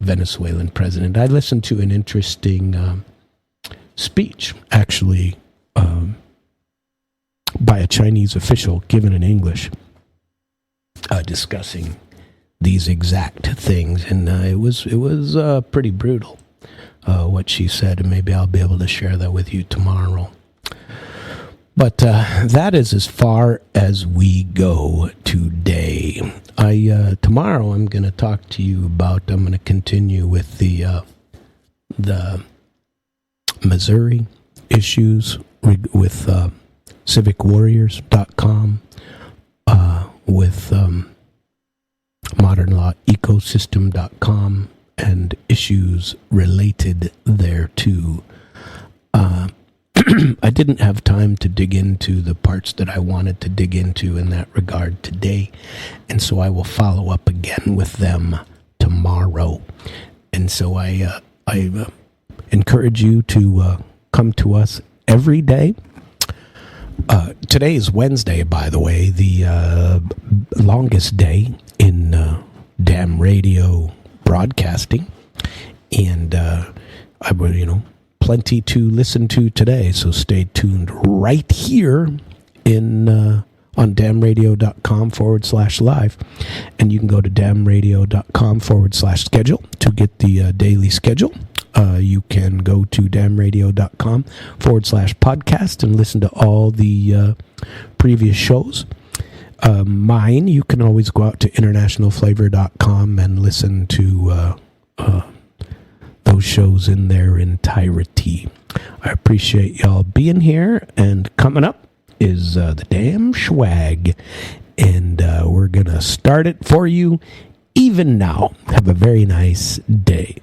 Venezuelan president. I listened to an interesting speech, actually, by a Chinese official given in English, discussing these exact things, and it was pretty brutal what she said, and maybe I'll be able to share that with you tomorrow. But that is as far as we go today. Tomorrow I'm going to talk to you about, I'm going to continue with the Missouri issues with civicwarriors.com, with modernlawecosystem.com, and issues related thereto. I didn't have time to dig into the parts that I wanted to dig into in that regard today, and so I will follow up again with them tomorrow. And so I encourage you to come to us every day. Today is Wednesday, by the way, the longest day in damn radio broadcasting, and I will, plenty to listen to today, so stay tuned right here on damradio.com/live, and you can go to damradio.com/schedule to get the daily schedule. You can go to damradio.com/podcast and listen to all the previous shows. Mine, you can always go out to internationalflavor.com and listen to those shows in their entirety. I appreciate y'all being here, and coming up is the damn swag, and we're going to start it for you even now. Have a very nice day.